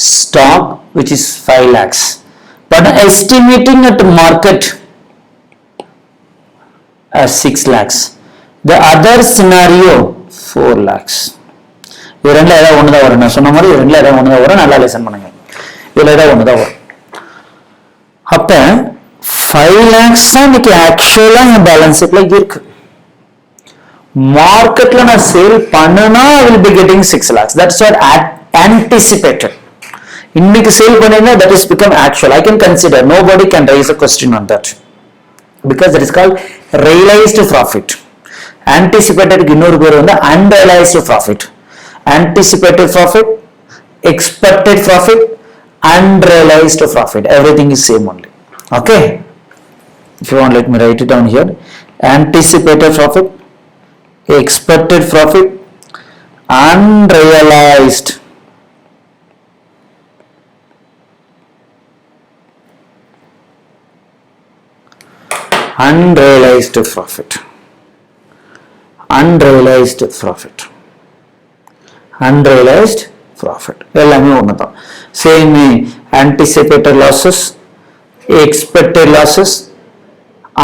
stock which is 5 lakhs, but estimating at market as 6 lakhs. The other scenario 4 lakhs. இது ரெண்டுல ஏதாவது ஒன்று தான் வரும். நான் சொன்ன மாதிரி ரெண்டுல ஏதாவது ஒன்று தான் வரும். நல்லா லிசன் பண்ணுங்க. இதில் ஏதாவது ஒன்று தான் வரும். அப்ப 5 lakhs இன்னைக்கு ஆக்சுவலா என் பேலன்ஸ் ஷீட்ல இருக்கு. மார்க்கெட்ல நான் சேல் பண்ணனா I will be getting 6 lakhs. That's what anticipated. இன்னைக்கு சேல் பண்ணினா that is become actual. I can consider. Nobody can raise a question on that because that is called realized profit. Anticipated இன்னொரு பேர் வந்து unrealized profit. Anticipated profit, expected profit, unrealized profit, everything is same only. Okay, if you want, let me write it down here. Anticipated profit, expected profit, unrealized profit, unrealized profit எல்லாமே ஒண்ணுதான். Same anticipated losses, expected losses,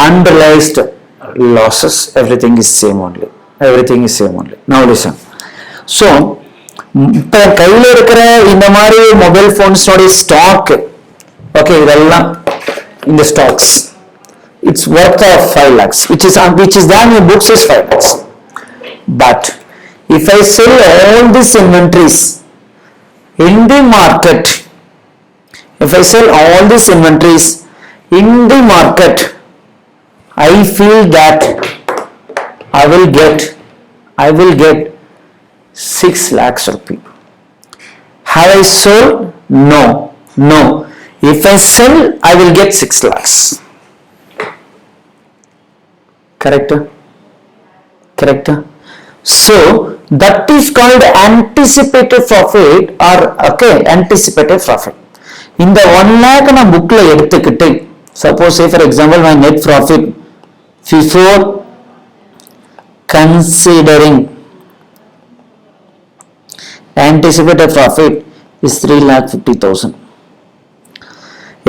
unrealized losses, everything is same only. Now listen. So இப்ப கையில இருக்கிற இந்த மாதிரி mobile போன்ஸோட stock, okay, இதெல்லாம் இந்த stocks, it's worth of 5 lakhs, which is there in your books is 5 lakhs. But if I sell all these inventories in the market, I feel that I will get 6 lakhs rupees. Have I sold? No. If I sell, I will get 6 lakhs. Correct? So that is called anticipated profit, or okay, anticipated profit. In the 1 lakh na book la eduthukitte, suppose say for example my net profit before considering anticipated profit is 3,50,000.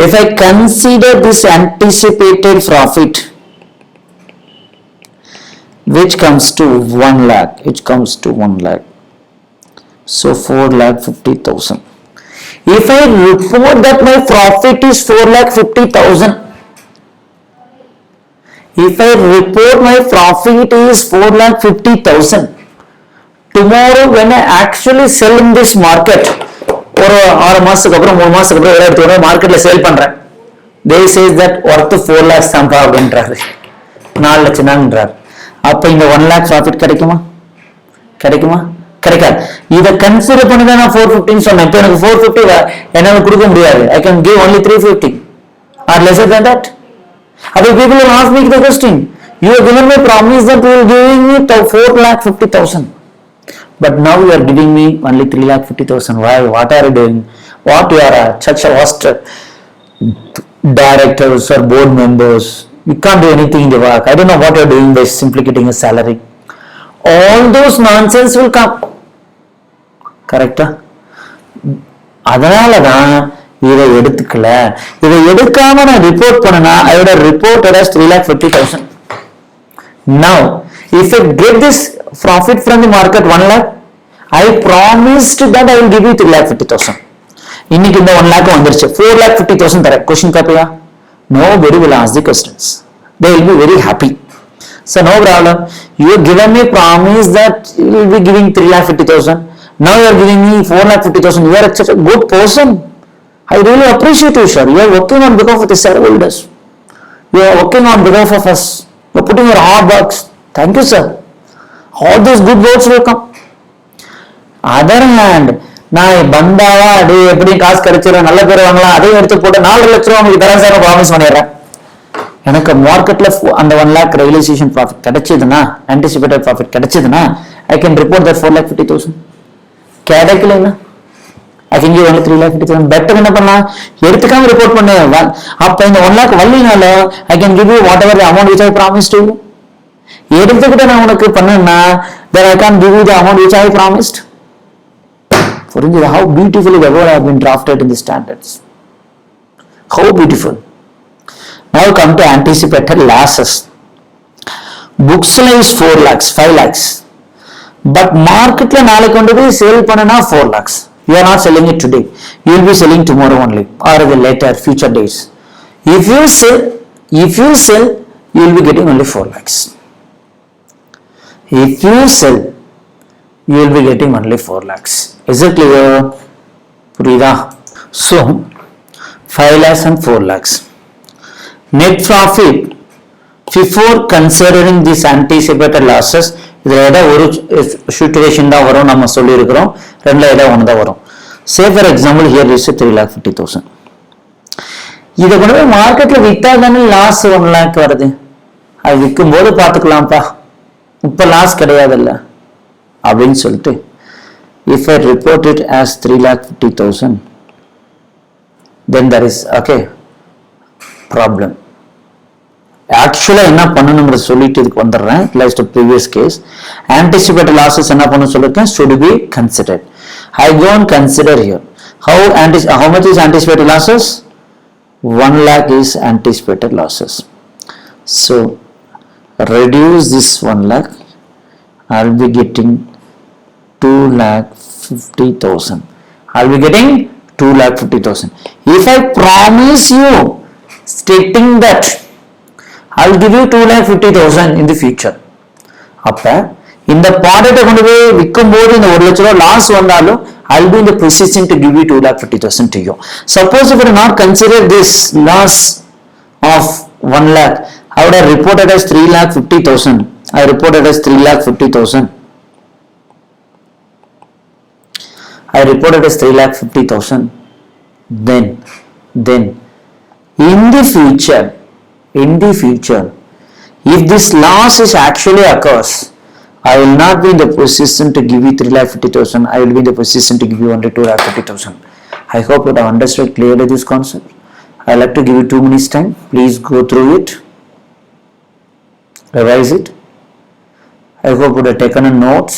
If I consider this anticipated profit, which comes to 1 lakh, so 4,50,000. If I report that my profit is 4,50,000, tomorrow when I actually sell in this market, ஒரு 6 மாசத்துக்கு அப்புறம் 3 மாசத்துக்கு அப்புறம் எடுத்து வந்து மார்க்கெட்ல sale பண்றேன், they says that worth 4 lakhs தான்ப்பா அப்படின்றாரு, 4 லட்சம் தான்ன்றாரு. அப்ப இந்த 1 lakh ப்ராஃபிட் கிடைக்குமா? கிடைக்காது. இதை கன்சிடர் பண்ணி தான் நான் 450 சொன்னேன். இப்போ எனக்கு 450 என்னால கொடுக்க முடியாது. I can give only 350 or lesser than that. Other people will ask me the question, you have given me promise that you will giving me 4,50,000, but now you are giving me only 3,50,000. Why? What are you doing? What you are such a vast directors or board members, you can't do anything in the work. I don't know what you're doing by simply getting a salary. All those nonsense will come. கரெக்டா? அதனால தான் இதை எடுத்துக்கல. இதை எடுக்காம நான் report பண்ணனா I would have reported as 3,50,000. Now, if I get this profit from the market 1 lakh, I promised that I will give you 3,50,000. இன்னைக்கு இந்த 1 lakh வந்துருச்சு. 4,50,000 தர. Question காப்பியா? Nobody will ask the questions. They will be very happy. So no problem. You have given me promise that you will be giving 3,50,000. Now you are giving me 4,50,000. You are such a good person. I really appreciate you, sir. You are working on behalf of the shareholders. You are working on behalf of us. You are putting your hard works. Thank you, sir. All those good words will come. Other hand, நான் பந்தாவா அது எப்படி காசு கிடைச்சிடும் நல்ல பேர் வாங்கலாம் அதையும் எடுத்து போட்டு 4 லட்சம் உங்களுக்கு தரேன் சார் ப்ராமிஸ் பண்ணிடுறேன். எனக்கு மார்க்கெட்ல அந்த 1 lakh ரியலைசேஷன் ப்ராஃபிட் கிடைச்சதுன்னா ஆன்டிசிபேட்டட் ப்ராஃபிட் கிடைச்சதுன்னா ஐ கேன் ரிப்போர்ட் தட் 4,50,000. கிடைக்கலன்னா I can give only 3,50,000. Better என்ன பண்ணலாம் எடுத்துக்காம ரிப்போர்ட் பண்ணு. அப்ப இந்த 1 lakh வள்ளினால I can give you whatever the amount which I promised to you. எடுத்துக்கிட்ட நான் உனக்கு பண்ணேன்னா then I can't give you the amount which I promised. புரிஞ்சுது? How beautifully the word have been drafted in the standards. How beautiful. Now come to anticipated losses. Books is 4 lakhs, 5 lakhs. But market la நாளைக்கு கொண்டு போய் sale பண்ணனா 4 lakhs. You are not selling it today. You will be selling tomorrow only or the later future days. If you sell, you will be getting only 4 lakhs. If you sell, you will be getting only 4 lakhs. Is it clear? புரியுதா? So 5 lakhs and 4 lakhs. Net profit before considering these anticipated losses, இதுல ஏதாவது ஒரு situation தான் வரும் நம்ம சொல்லி இருக்கிறோம். ரெண்டுல ஏதாவது ஒன்று தான் வரும். Say for example here is 3,50,000. இதை கொண்டு போய் மார்க்கெட்ல வித்தா தானே லாஸ் 1 lakh வருது. அது விற்கும் போது பார்த்துக்கலாம்ப்பா, இப்ப லாஸ் கிடையாதுல்ல அப்படின்னு சொல்லிட்டு if I report it as 3,50,000, then there is okay problem. ஆக்சுவலா என்ன பண்ணணும்னு சொல்லிட்டு இதுக்கு வந்துடுறேன். Like to previous case anticipated losses என்ன பண்ண சொல்லிருக்கேன், should be considered. I go and consider here how much is anticipated losses. 1 lakh is anticipated losses. So reduce this 1 lakh, I'll be getting 2,50,000. I'll be getting 2,50,000. If I promise you stating that I'll give you 2,50,000 in the future, அப்ப இந்த ப்ராடக்ட்டை கொண்டு போய் விற்கும் போது இந்த 1 லட்ச ரூபாய் லாஸ் வந்தாலும் I'll be in the position to give you 2,50,000 to you. Suppose if I do not consider this loss of 1 lakh, I would have reported as 3,50,000. I reported as 3,50,000. I reported as 3,50,000. Then in the future, if this loss is actually occurs, I will not be in the position to give you 3,50,000. I will be in the position to give you only 2,50,000. I hope you have understood clearly this concept. I like to give you 2 minutes time. Please go through it, revise it. I hope you have taken notes.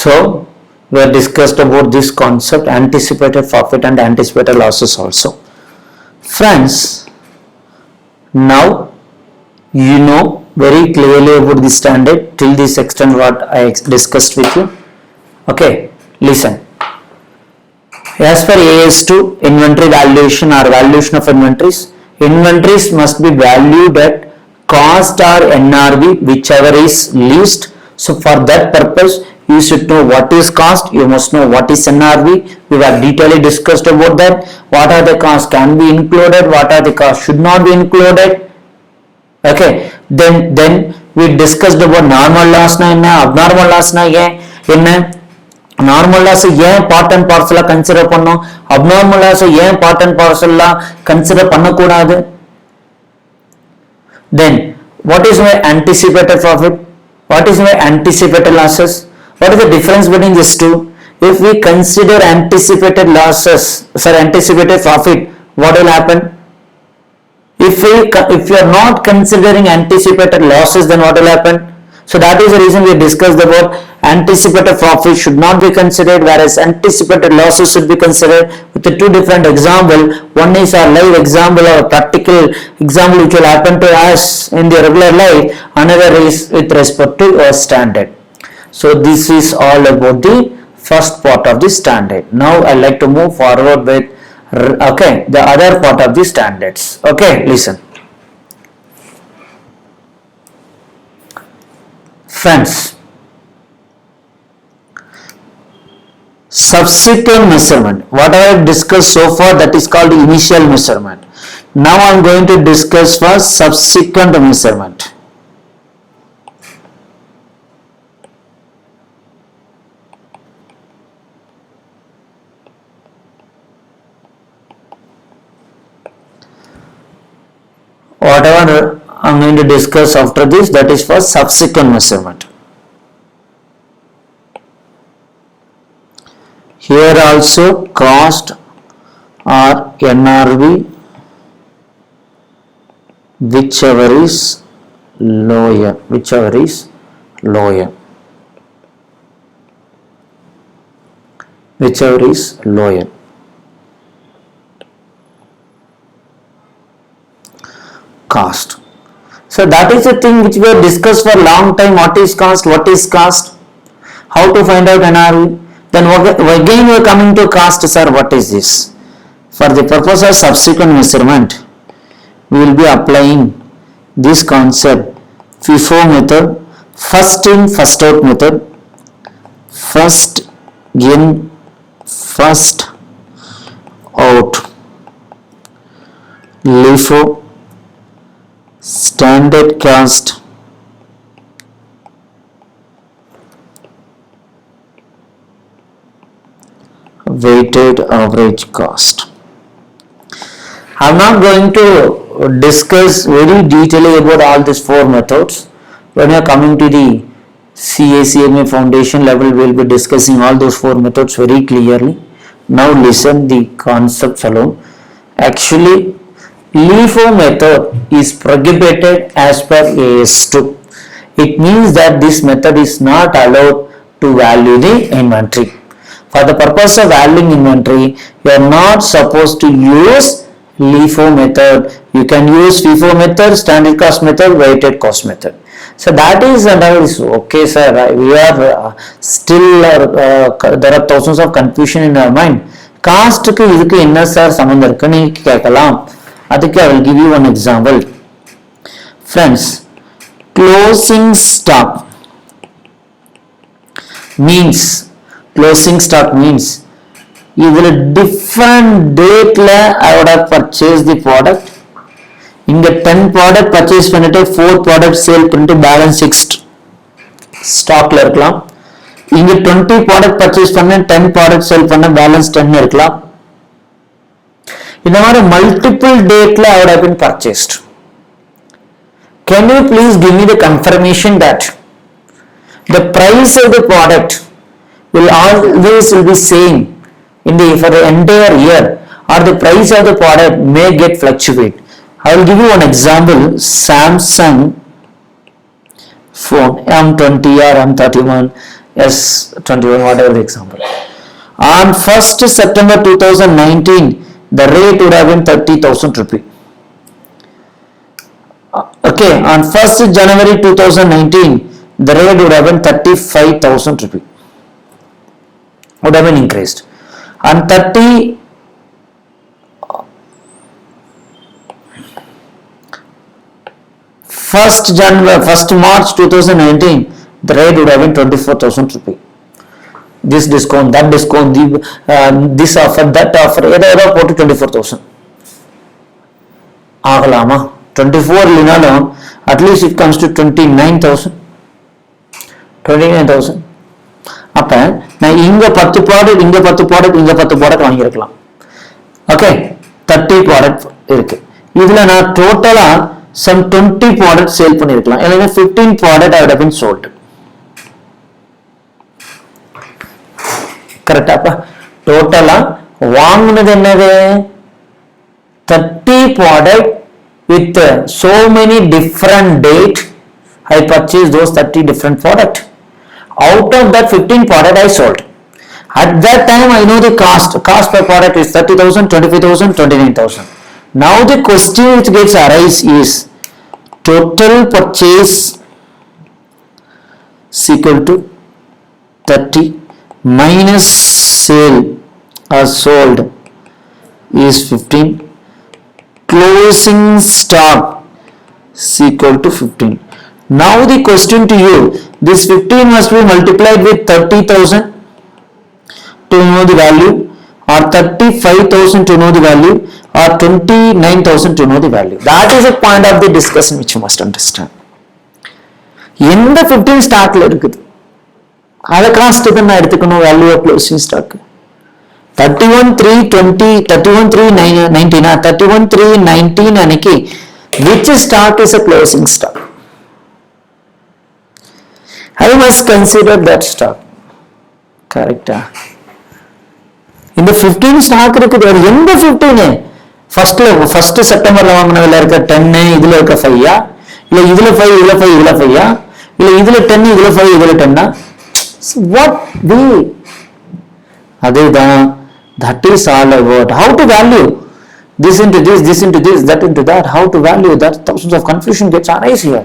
So we have discussed about this concept, anticipated profit and anticipated losses also. Friends, now you know very clearly about the standard till this extent what I discussed with you. Okay, listen. As per AS2, inventory valuation or valuation of inventories must be valued at cost or NRV, whichever is least. So for that purpose, you should know what is cost, you must know what is NRV. We have detailedly discussed about that. What are the costs can be included, what are the costs should not be included. Okay, then we discussed about normal loss na enna, abnormal loss na enna. Normal loss ஏன் part and பார்சலா consider பண்ணோம், abnormal loss ஏன் part and பார்சலா consider பண்ணக்கூடாது. Then what is my anticipated profit, what is my anticipated losses, what is the difference between these two? If we consider anticipated losses, anticipated profit, what will happen? If you are not considering anticipated losses, then what will happen? So that is the reason we discussed about anticipated profit should not be considered, whereas anticipated losses should be considered, with the two different example. One is a live example or a practical example which will happen to us in the regular life, another is with respect to a standard. So this is all about the first part of the standard. Now I like to move forward with the other part of the standards. Okay, listen. Friends, subsequent measurement, what I have discussed so far, that is called initial measurement. Now I am going to discuss first subsequent measurement. Whatever I am going to discuss after this, that is for subsequent measurement. Here also cost or NRV, whichever is lower, cost. So that is the thing which we have discussed for a long time. What is cost, how to find out NRV. Then again we are coming to cost. Sir, what is this? For the purpose of subsequent measurement, we will be applying this concept, FIFO method, first in first out method, first in first out, LIFO, standard cost, weighted average cost. I am not going to discuss very detailedly about all these four methods. When we are coming to the CA/CMA foundation level, we will be discussing all those four methods very clearly. Now listen the concepts alone. Actually, LIFO method is prohibited as per AS2. It means that this method is not allowed to value the inventory. For the purpose of valuing inventory, you are not supposed to use LIFO method. You can use FIFO method, standard cost method, weighted cost method. So that is okay, sir. We are still there are thousands of confusion in our mind. Cost ku idukku enna sir sambandham irukku ni kekalam. Adukku I will give you one example. Friends, closing stock means இதில் different dateல I would have purchased the product. இங்க 10 product purchase பண்ணிட்டு 4 product sale பண்ணிட்டு balance 6 stockல இருக்கலாம். இங்க 20 product purchase பண்ண 10 product sale பண்ண balance 10 இருக்கலாம். இந்த மாதிரி multiple dateல I would have been purchased. Can you please give me the confirmation that the price of the product will always be same for the entire year, or the price of the product may get fluctuate? I will give you one example. Samsung phone M20 or M31 S21, whatever the example. On 1st September 2019, the rate would have been 30,000 rupee. Okay, on 1st January 2019, the rate would have been 35,000 rupee. Would have been increased. On 1st March 2019, the rate would have been 24,000 rupee. This discount, that discount, this offer, that offer, ஏதாவது போட்டு 24,000 ஆகலாமா? 24 இல்லைனாலும் at least it comes to 29,000. அப்ப நான் இங்க 10 product, இங்க 10 product, இங்க 10 product வாங்கியிருக்கலாம். Okay, 30 product இருக்கு. இதுல நான் டோட்டலா some 20 ப்ராடக்ட் சேல் பண்ணிருக்கலாம். இல்லைன்னா 15 product I would have been sold. கரெக்டாப்பா? டோட்டலா வாங்கினது என்னது? 30 product with so many different date. I purchased those 30 different product. Out of that 15 product I sold. At that time I know the cost per product is 30,000, 25,000, 29,000. Now the question which gets arise is total purchase is equal to 30 minus sale or sold is 15. Closing stock is equal to 15. Now the question to you, this 15 must be multiplied with 30,000 to know the value, or 35,000 to know the value, or 29,000 to know the value. That is a point of the discussion which you must understand. எந்த 15 ஸ்டாக்ல இருக்குது, அதை காஸ்ட்டுக்கு நான் எடுத்துக்கணும் value of closing stock. 31,320, 31,319, 31,319 அன்னைக்கு which stock is a closing stock? I must consider that stock. Correct? இந்த 15 stock இருக்குது. எந்த 15? First செப்டம்பர்ல வாங்கினதுல இருக்க 10, இதுல இருக்க 5, இல்ல இதுல 5, இதுல 5, இதுல 5, இல்ல இதுல 10, இதுல 5, இதுல 10. What we? அதுதான். That is all about how to value this into this, this into this, that into that. How to value that? Thousands of confusion gets arise here.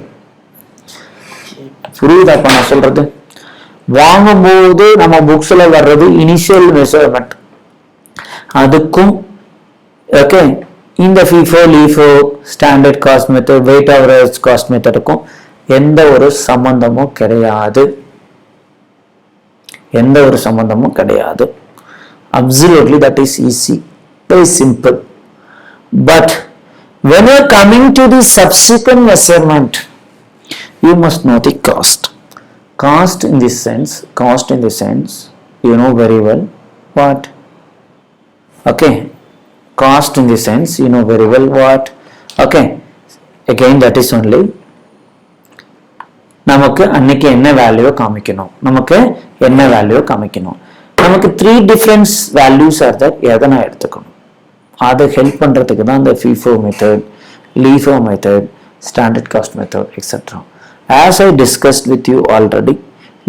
புரியுதாப்பா நான் சொல்றது? வாங்கும்போது நம்ம புக்ஸ்ல வர்றது இனிஷியல் மெஷர்மெண்ட், அதுக்கும் ஓகே இந்த FIFO, LIFO, standard cost method, weight average cost மெத்தடுக்கும் எந்த ஒரு சம்பந்தமும் கிடையாது. எந்த ஒரு சம்பந்தமும் கிடையாது. Absolutely, that is easy, very simple. But when you are coming to the subsequent measurement, you must know the cost. Cost in the sense, you know very well what? Okay, cost in the sense, you know very well what? Okay, again that is only நமக்கு அன்னைக்கு என்ன value காமிக்கணும், நமக்கு 3 different values are there. எதை நான் எடுத்துக்கணும், அதை help பண்றதுக்கு தான் இந்த FIFO method, LIFO method, standard cost method etcetera. As I discussed with you already,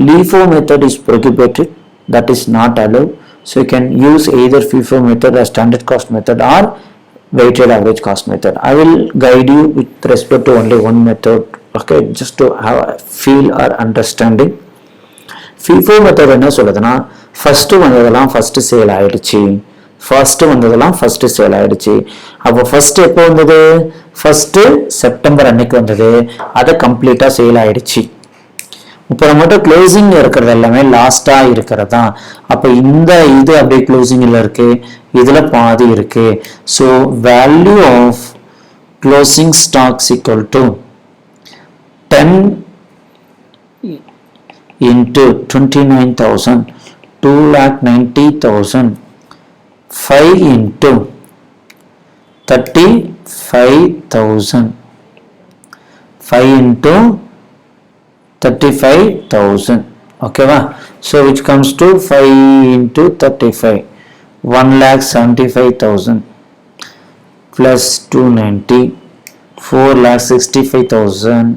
LIFO method is prohibited, that is not allowed. So you can use either FIFO method or standard cost method or weighted average cost method. I will guide you with respect to only one method, okay, just to have a feel or understanding. FIFO method என்ன சொல்லுதுன்னா, first வந்ததெல்லாம் first sale ஆயிடுச்சு. அப்போ first எப்போ வந்தது? First September அன்னைக்கு வந்தது. அதை கம்ப்ளீட்டா சேல் ஆயிடுச்சு. இப்போ நம்மகிட்ட க்ளோசிங் இருக்கிறது எல்லாமே லாஸ்டா இருக்கிறதா. அப்ப இந்த இது அப்படியே க்ளோசிங்ல இருக்கு, இதுல பாதி இருக்கு. So value of closing stocks equal to 10 into 29,000, 2,90,000, 5 into 35,000, 5 into 35,000. Okay va? So which comes to 5 into 35, 1,75,000 plus 290, 4,65,000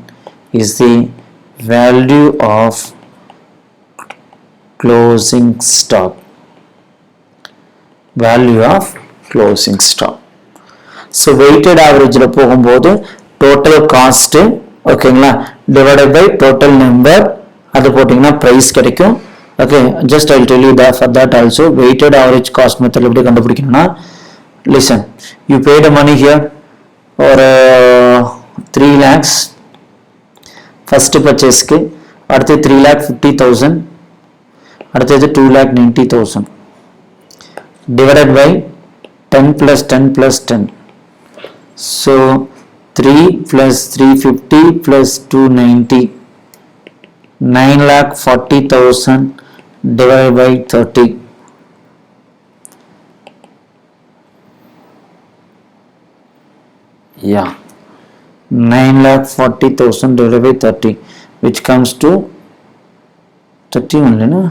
is the value of closing stock, value of closing stock. So weighted average ல போகும்போது total cost ஓகேங்களா divided by total number அது போட்டிங்கன்னா price கிடைக்கும். Okay, just I'll tell you that for that also weighted average cost method எப்படி கண்டுபிடிக்கணும்னா, listen, you paid the money here or 3 lakhs first purchase க்கு, அடுத்து 3,50,000, அடுத்தது 2,90,000 divided by 10 plus 10 plus 10. So 3 plus 350 plus 290, 9,40,000 divided by 30. Yeah, 9,40,000 divided by 30, which comes to 30 only, no?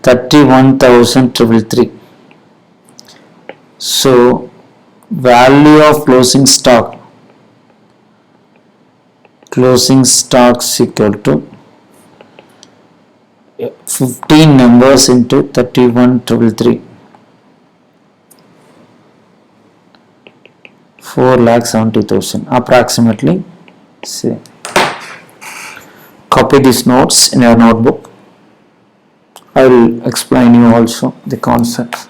31,333. So value of closing stock is equal to 15 numbers into 31,333, 4,70,000 approximately. See, copy these notes in your notebook. I will explain you also the concepts.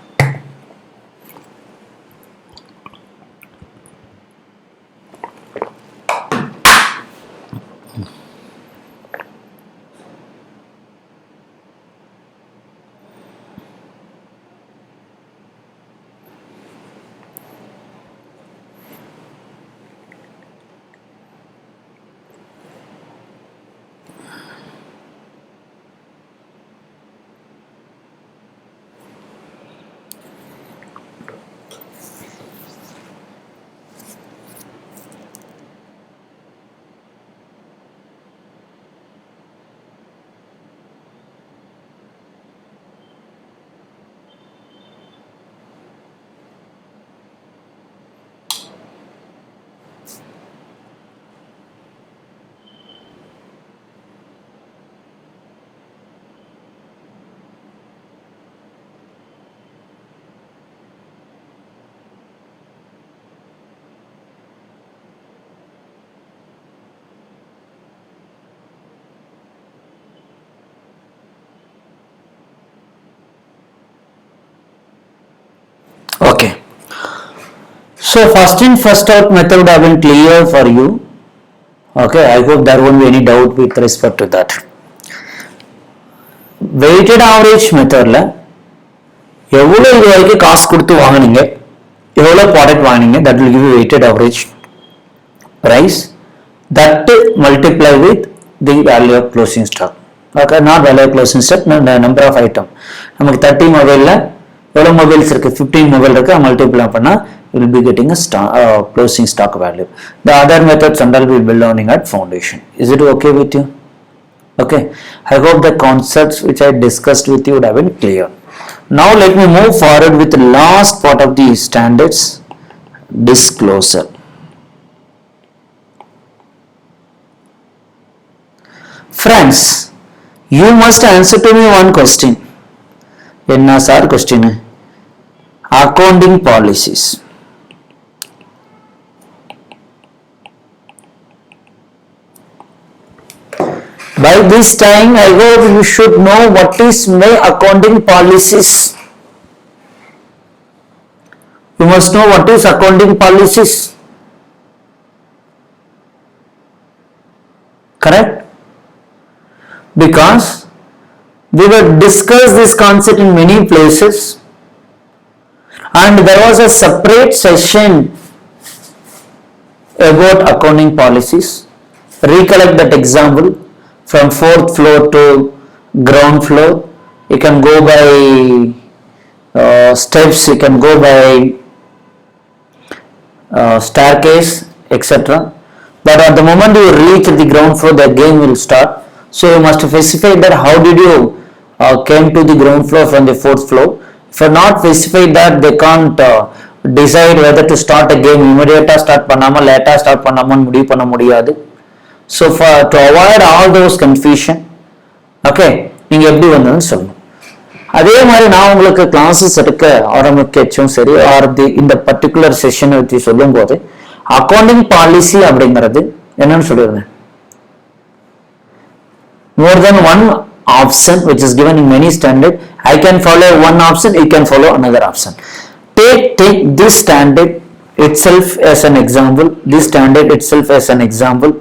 Okay, so first in first out method would have been clear for you. Okay, I hope there won't be any doubt with respect to that. Weighted average method ல எவ்வளவு இது வரைக்கும் காசு கொடுத்து வாங்குனீங்க, எவ்வளவு product வாங்குனீங்க, that will give you weighted average price, that multiply with the value of closing stock. Okay, not value of closing stock, no, the number of item. நமக்கு 30 மொபைல்ல எவ்வளவு மொபைல்ஸ் இருக்கு, 15 மொபைல் இருக்கு, மல்டிப்ளை பண்ணா you will be getting a closing stock value. The other methods under we will be learning at foundation. Is it okay with you? Okay, I hope the concepts which I discussed with you would have been clear. Now let me move forward with the last part of the standards, disclosure. Friends, you must answer to me one question. Enna sir question? Accounting policies. By this time, I hope you should know what is my accounting policies. You must know what is accounting policies. Correct? Because we will discuss this concept in many places, and there was a separate session about accounting policies. Recollect that example. From 4th floor to ground floor, you can go by steps, you can go by staircase, etc. But at the moment you reach the ground floor, the game will start. So you must specify that how did you came to the ground floor from the 4th floor. If you not specify that, they can't decide whether to start a game. Immediately start பண்ணாம லேட்டா start பண்ணாம முடிவு பண்ண முடியாது. So to avoid all those confusion, okay, நீங்க எப்படி வந்ததுன்னு சொல்லணும். அதே மாதிரி நான் உங்களுக்கு கிளாஸஸ் எடுக்க ஆரம்பிக்கச்சும் சரி, ஆர் இந்த பர்டிகுலர் செஷனை பற்றி சொல்லும் போது அக்கௌண்டிங் பாலிசி அப்படிங்கிறது என்னன்னு சொல்லிடுறேன். More than one option which is given in many standard. I can follow one option, you can follow another option. Take this standard itself as an example. This standard itself as an example.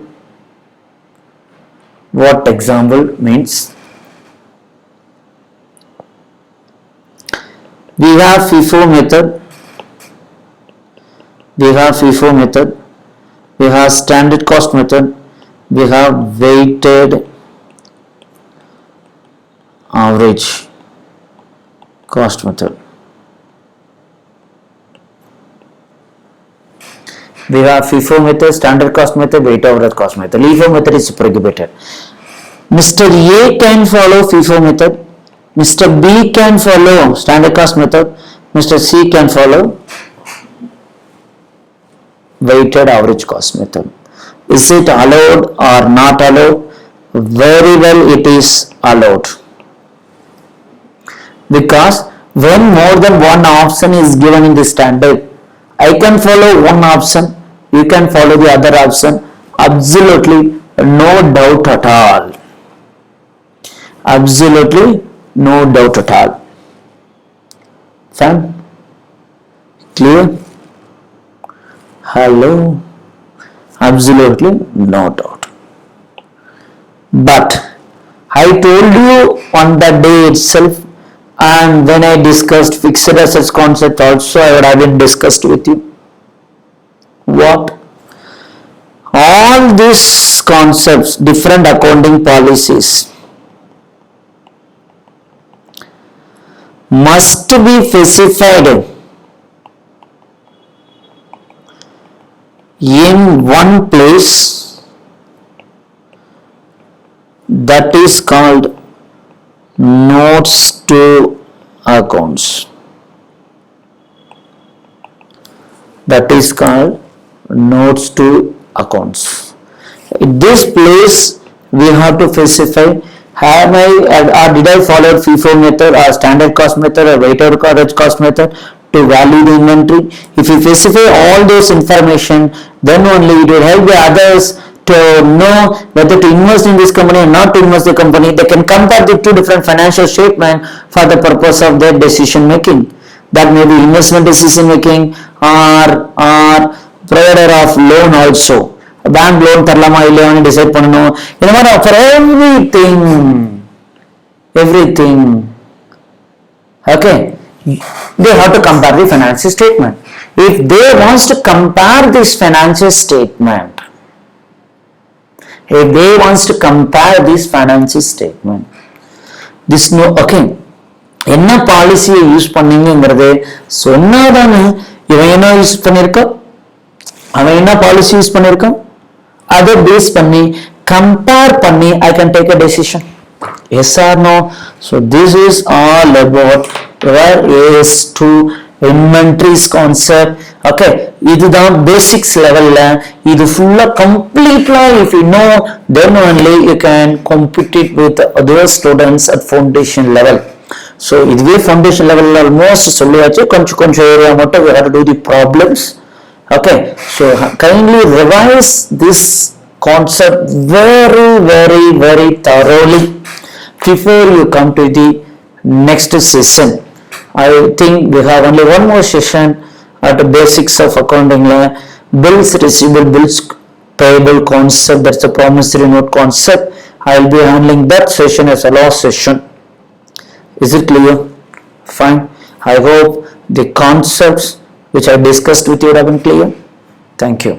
What example means? We have FIFO method. We have FIFO method. We have standard cost method. We have weighted average cost method. We have FIFO method, standard cost method, weighted average cost method. LIFO method is prohibited. Mr. A can follow FIFO method. Mr. B can follow standard cost method. Mr. C can follow weighted average cost method. Is it allowed or not allowed? Very well, it is allowed. Because when more than one option is given in the standard, I can follow one option, you can follow the other option, absolutely no doubt at all. Absolutely no doubt at all. Fine? Clear? Hello? Absolutely no doubt. But I told you on that day itself, and when I discussed fixed assets concept also, I would have been discussed with you. What? All these concepts, different accounting policies, must be specified in one place, that is called notes to accounts. That is called notes to accounts. In this place we have to specify, have I or did I follow FIFO method or standard cost method or weighted average cost method to value the inventory. If you specify all those information, then only it will help the others to know whether to invest in this company or not to invest in the company. They can compare the two different financial statements for the purpose of their decision making. That may be investment decision making or provider of loan also. Bank loan தரலாமா இல்லையான்னு decide பண்ணணும். இந்த மாதிரி for everything. Okay. They have to compare the financial statement. If they want to compare this financial statement, this no, okay, என்ன பாலிசியை use பண்ணீங்கிறது சொன்னாதானே இவன் என்ன use பண்ணிருக்கான், அவன் என்ன பாலிசி யூஸ் பண்ணிருக்கான், அதை பேஸ் பண்ணி கம்பேர் பண்ணி I can take a decision. Yes or no? So this is all about where is to inventories concept. Okay, இதுதான் basics levelல, இது full completely if you know, then only you can compete it with other students at foundation level. So இதுவே foundation level almost சொல்லியாச்சு, கொஞ்சம் area மட்டும் we have to do the problems. Okay, so kindly revise this concept very thoroughly before you come to the next session. I think we have only one more session at the basics of accounting, bills receivable, bills payable concept, that's the promissory note concept. I will be handling that session as a last session. Is it clear? Fine. I hope the concepts which I discussed with you have been clear. Thank you.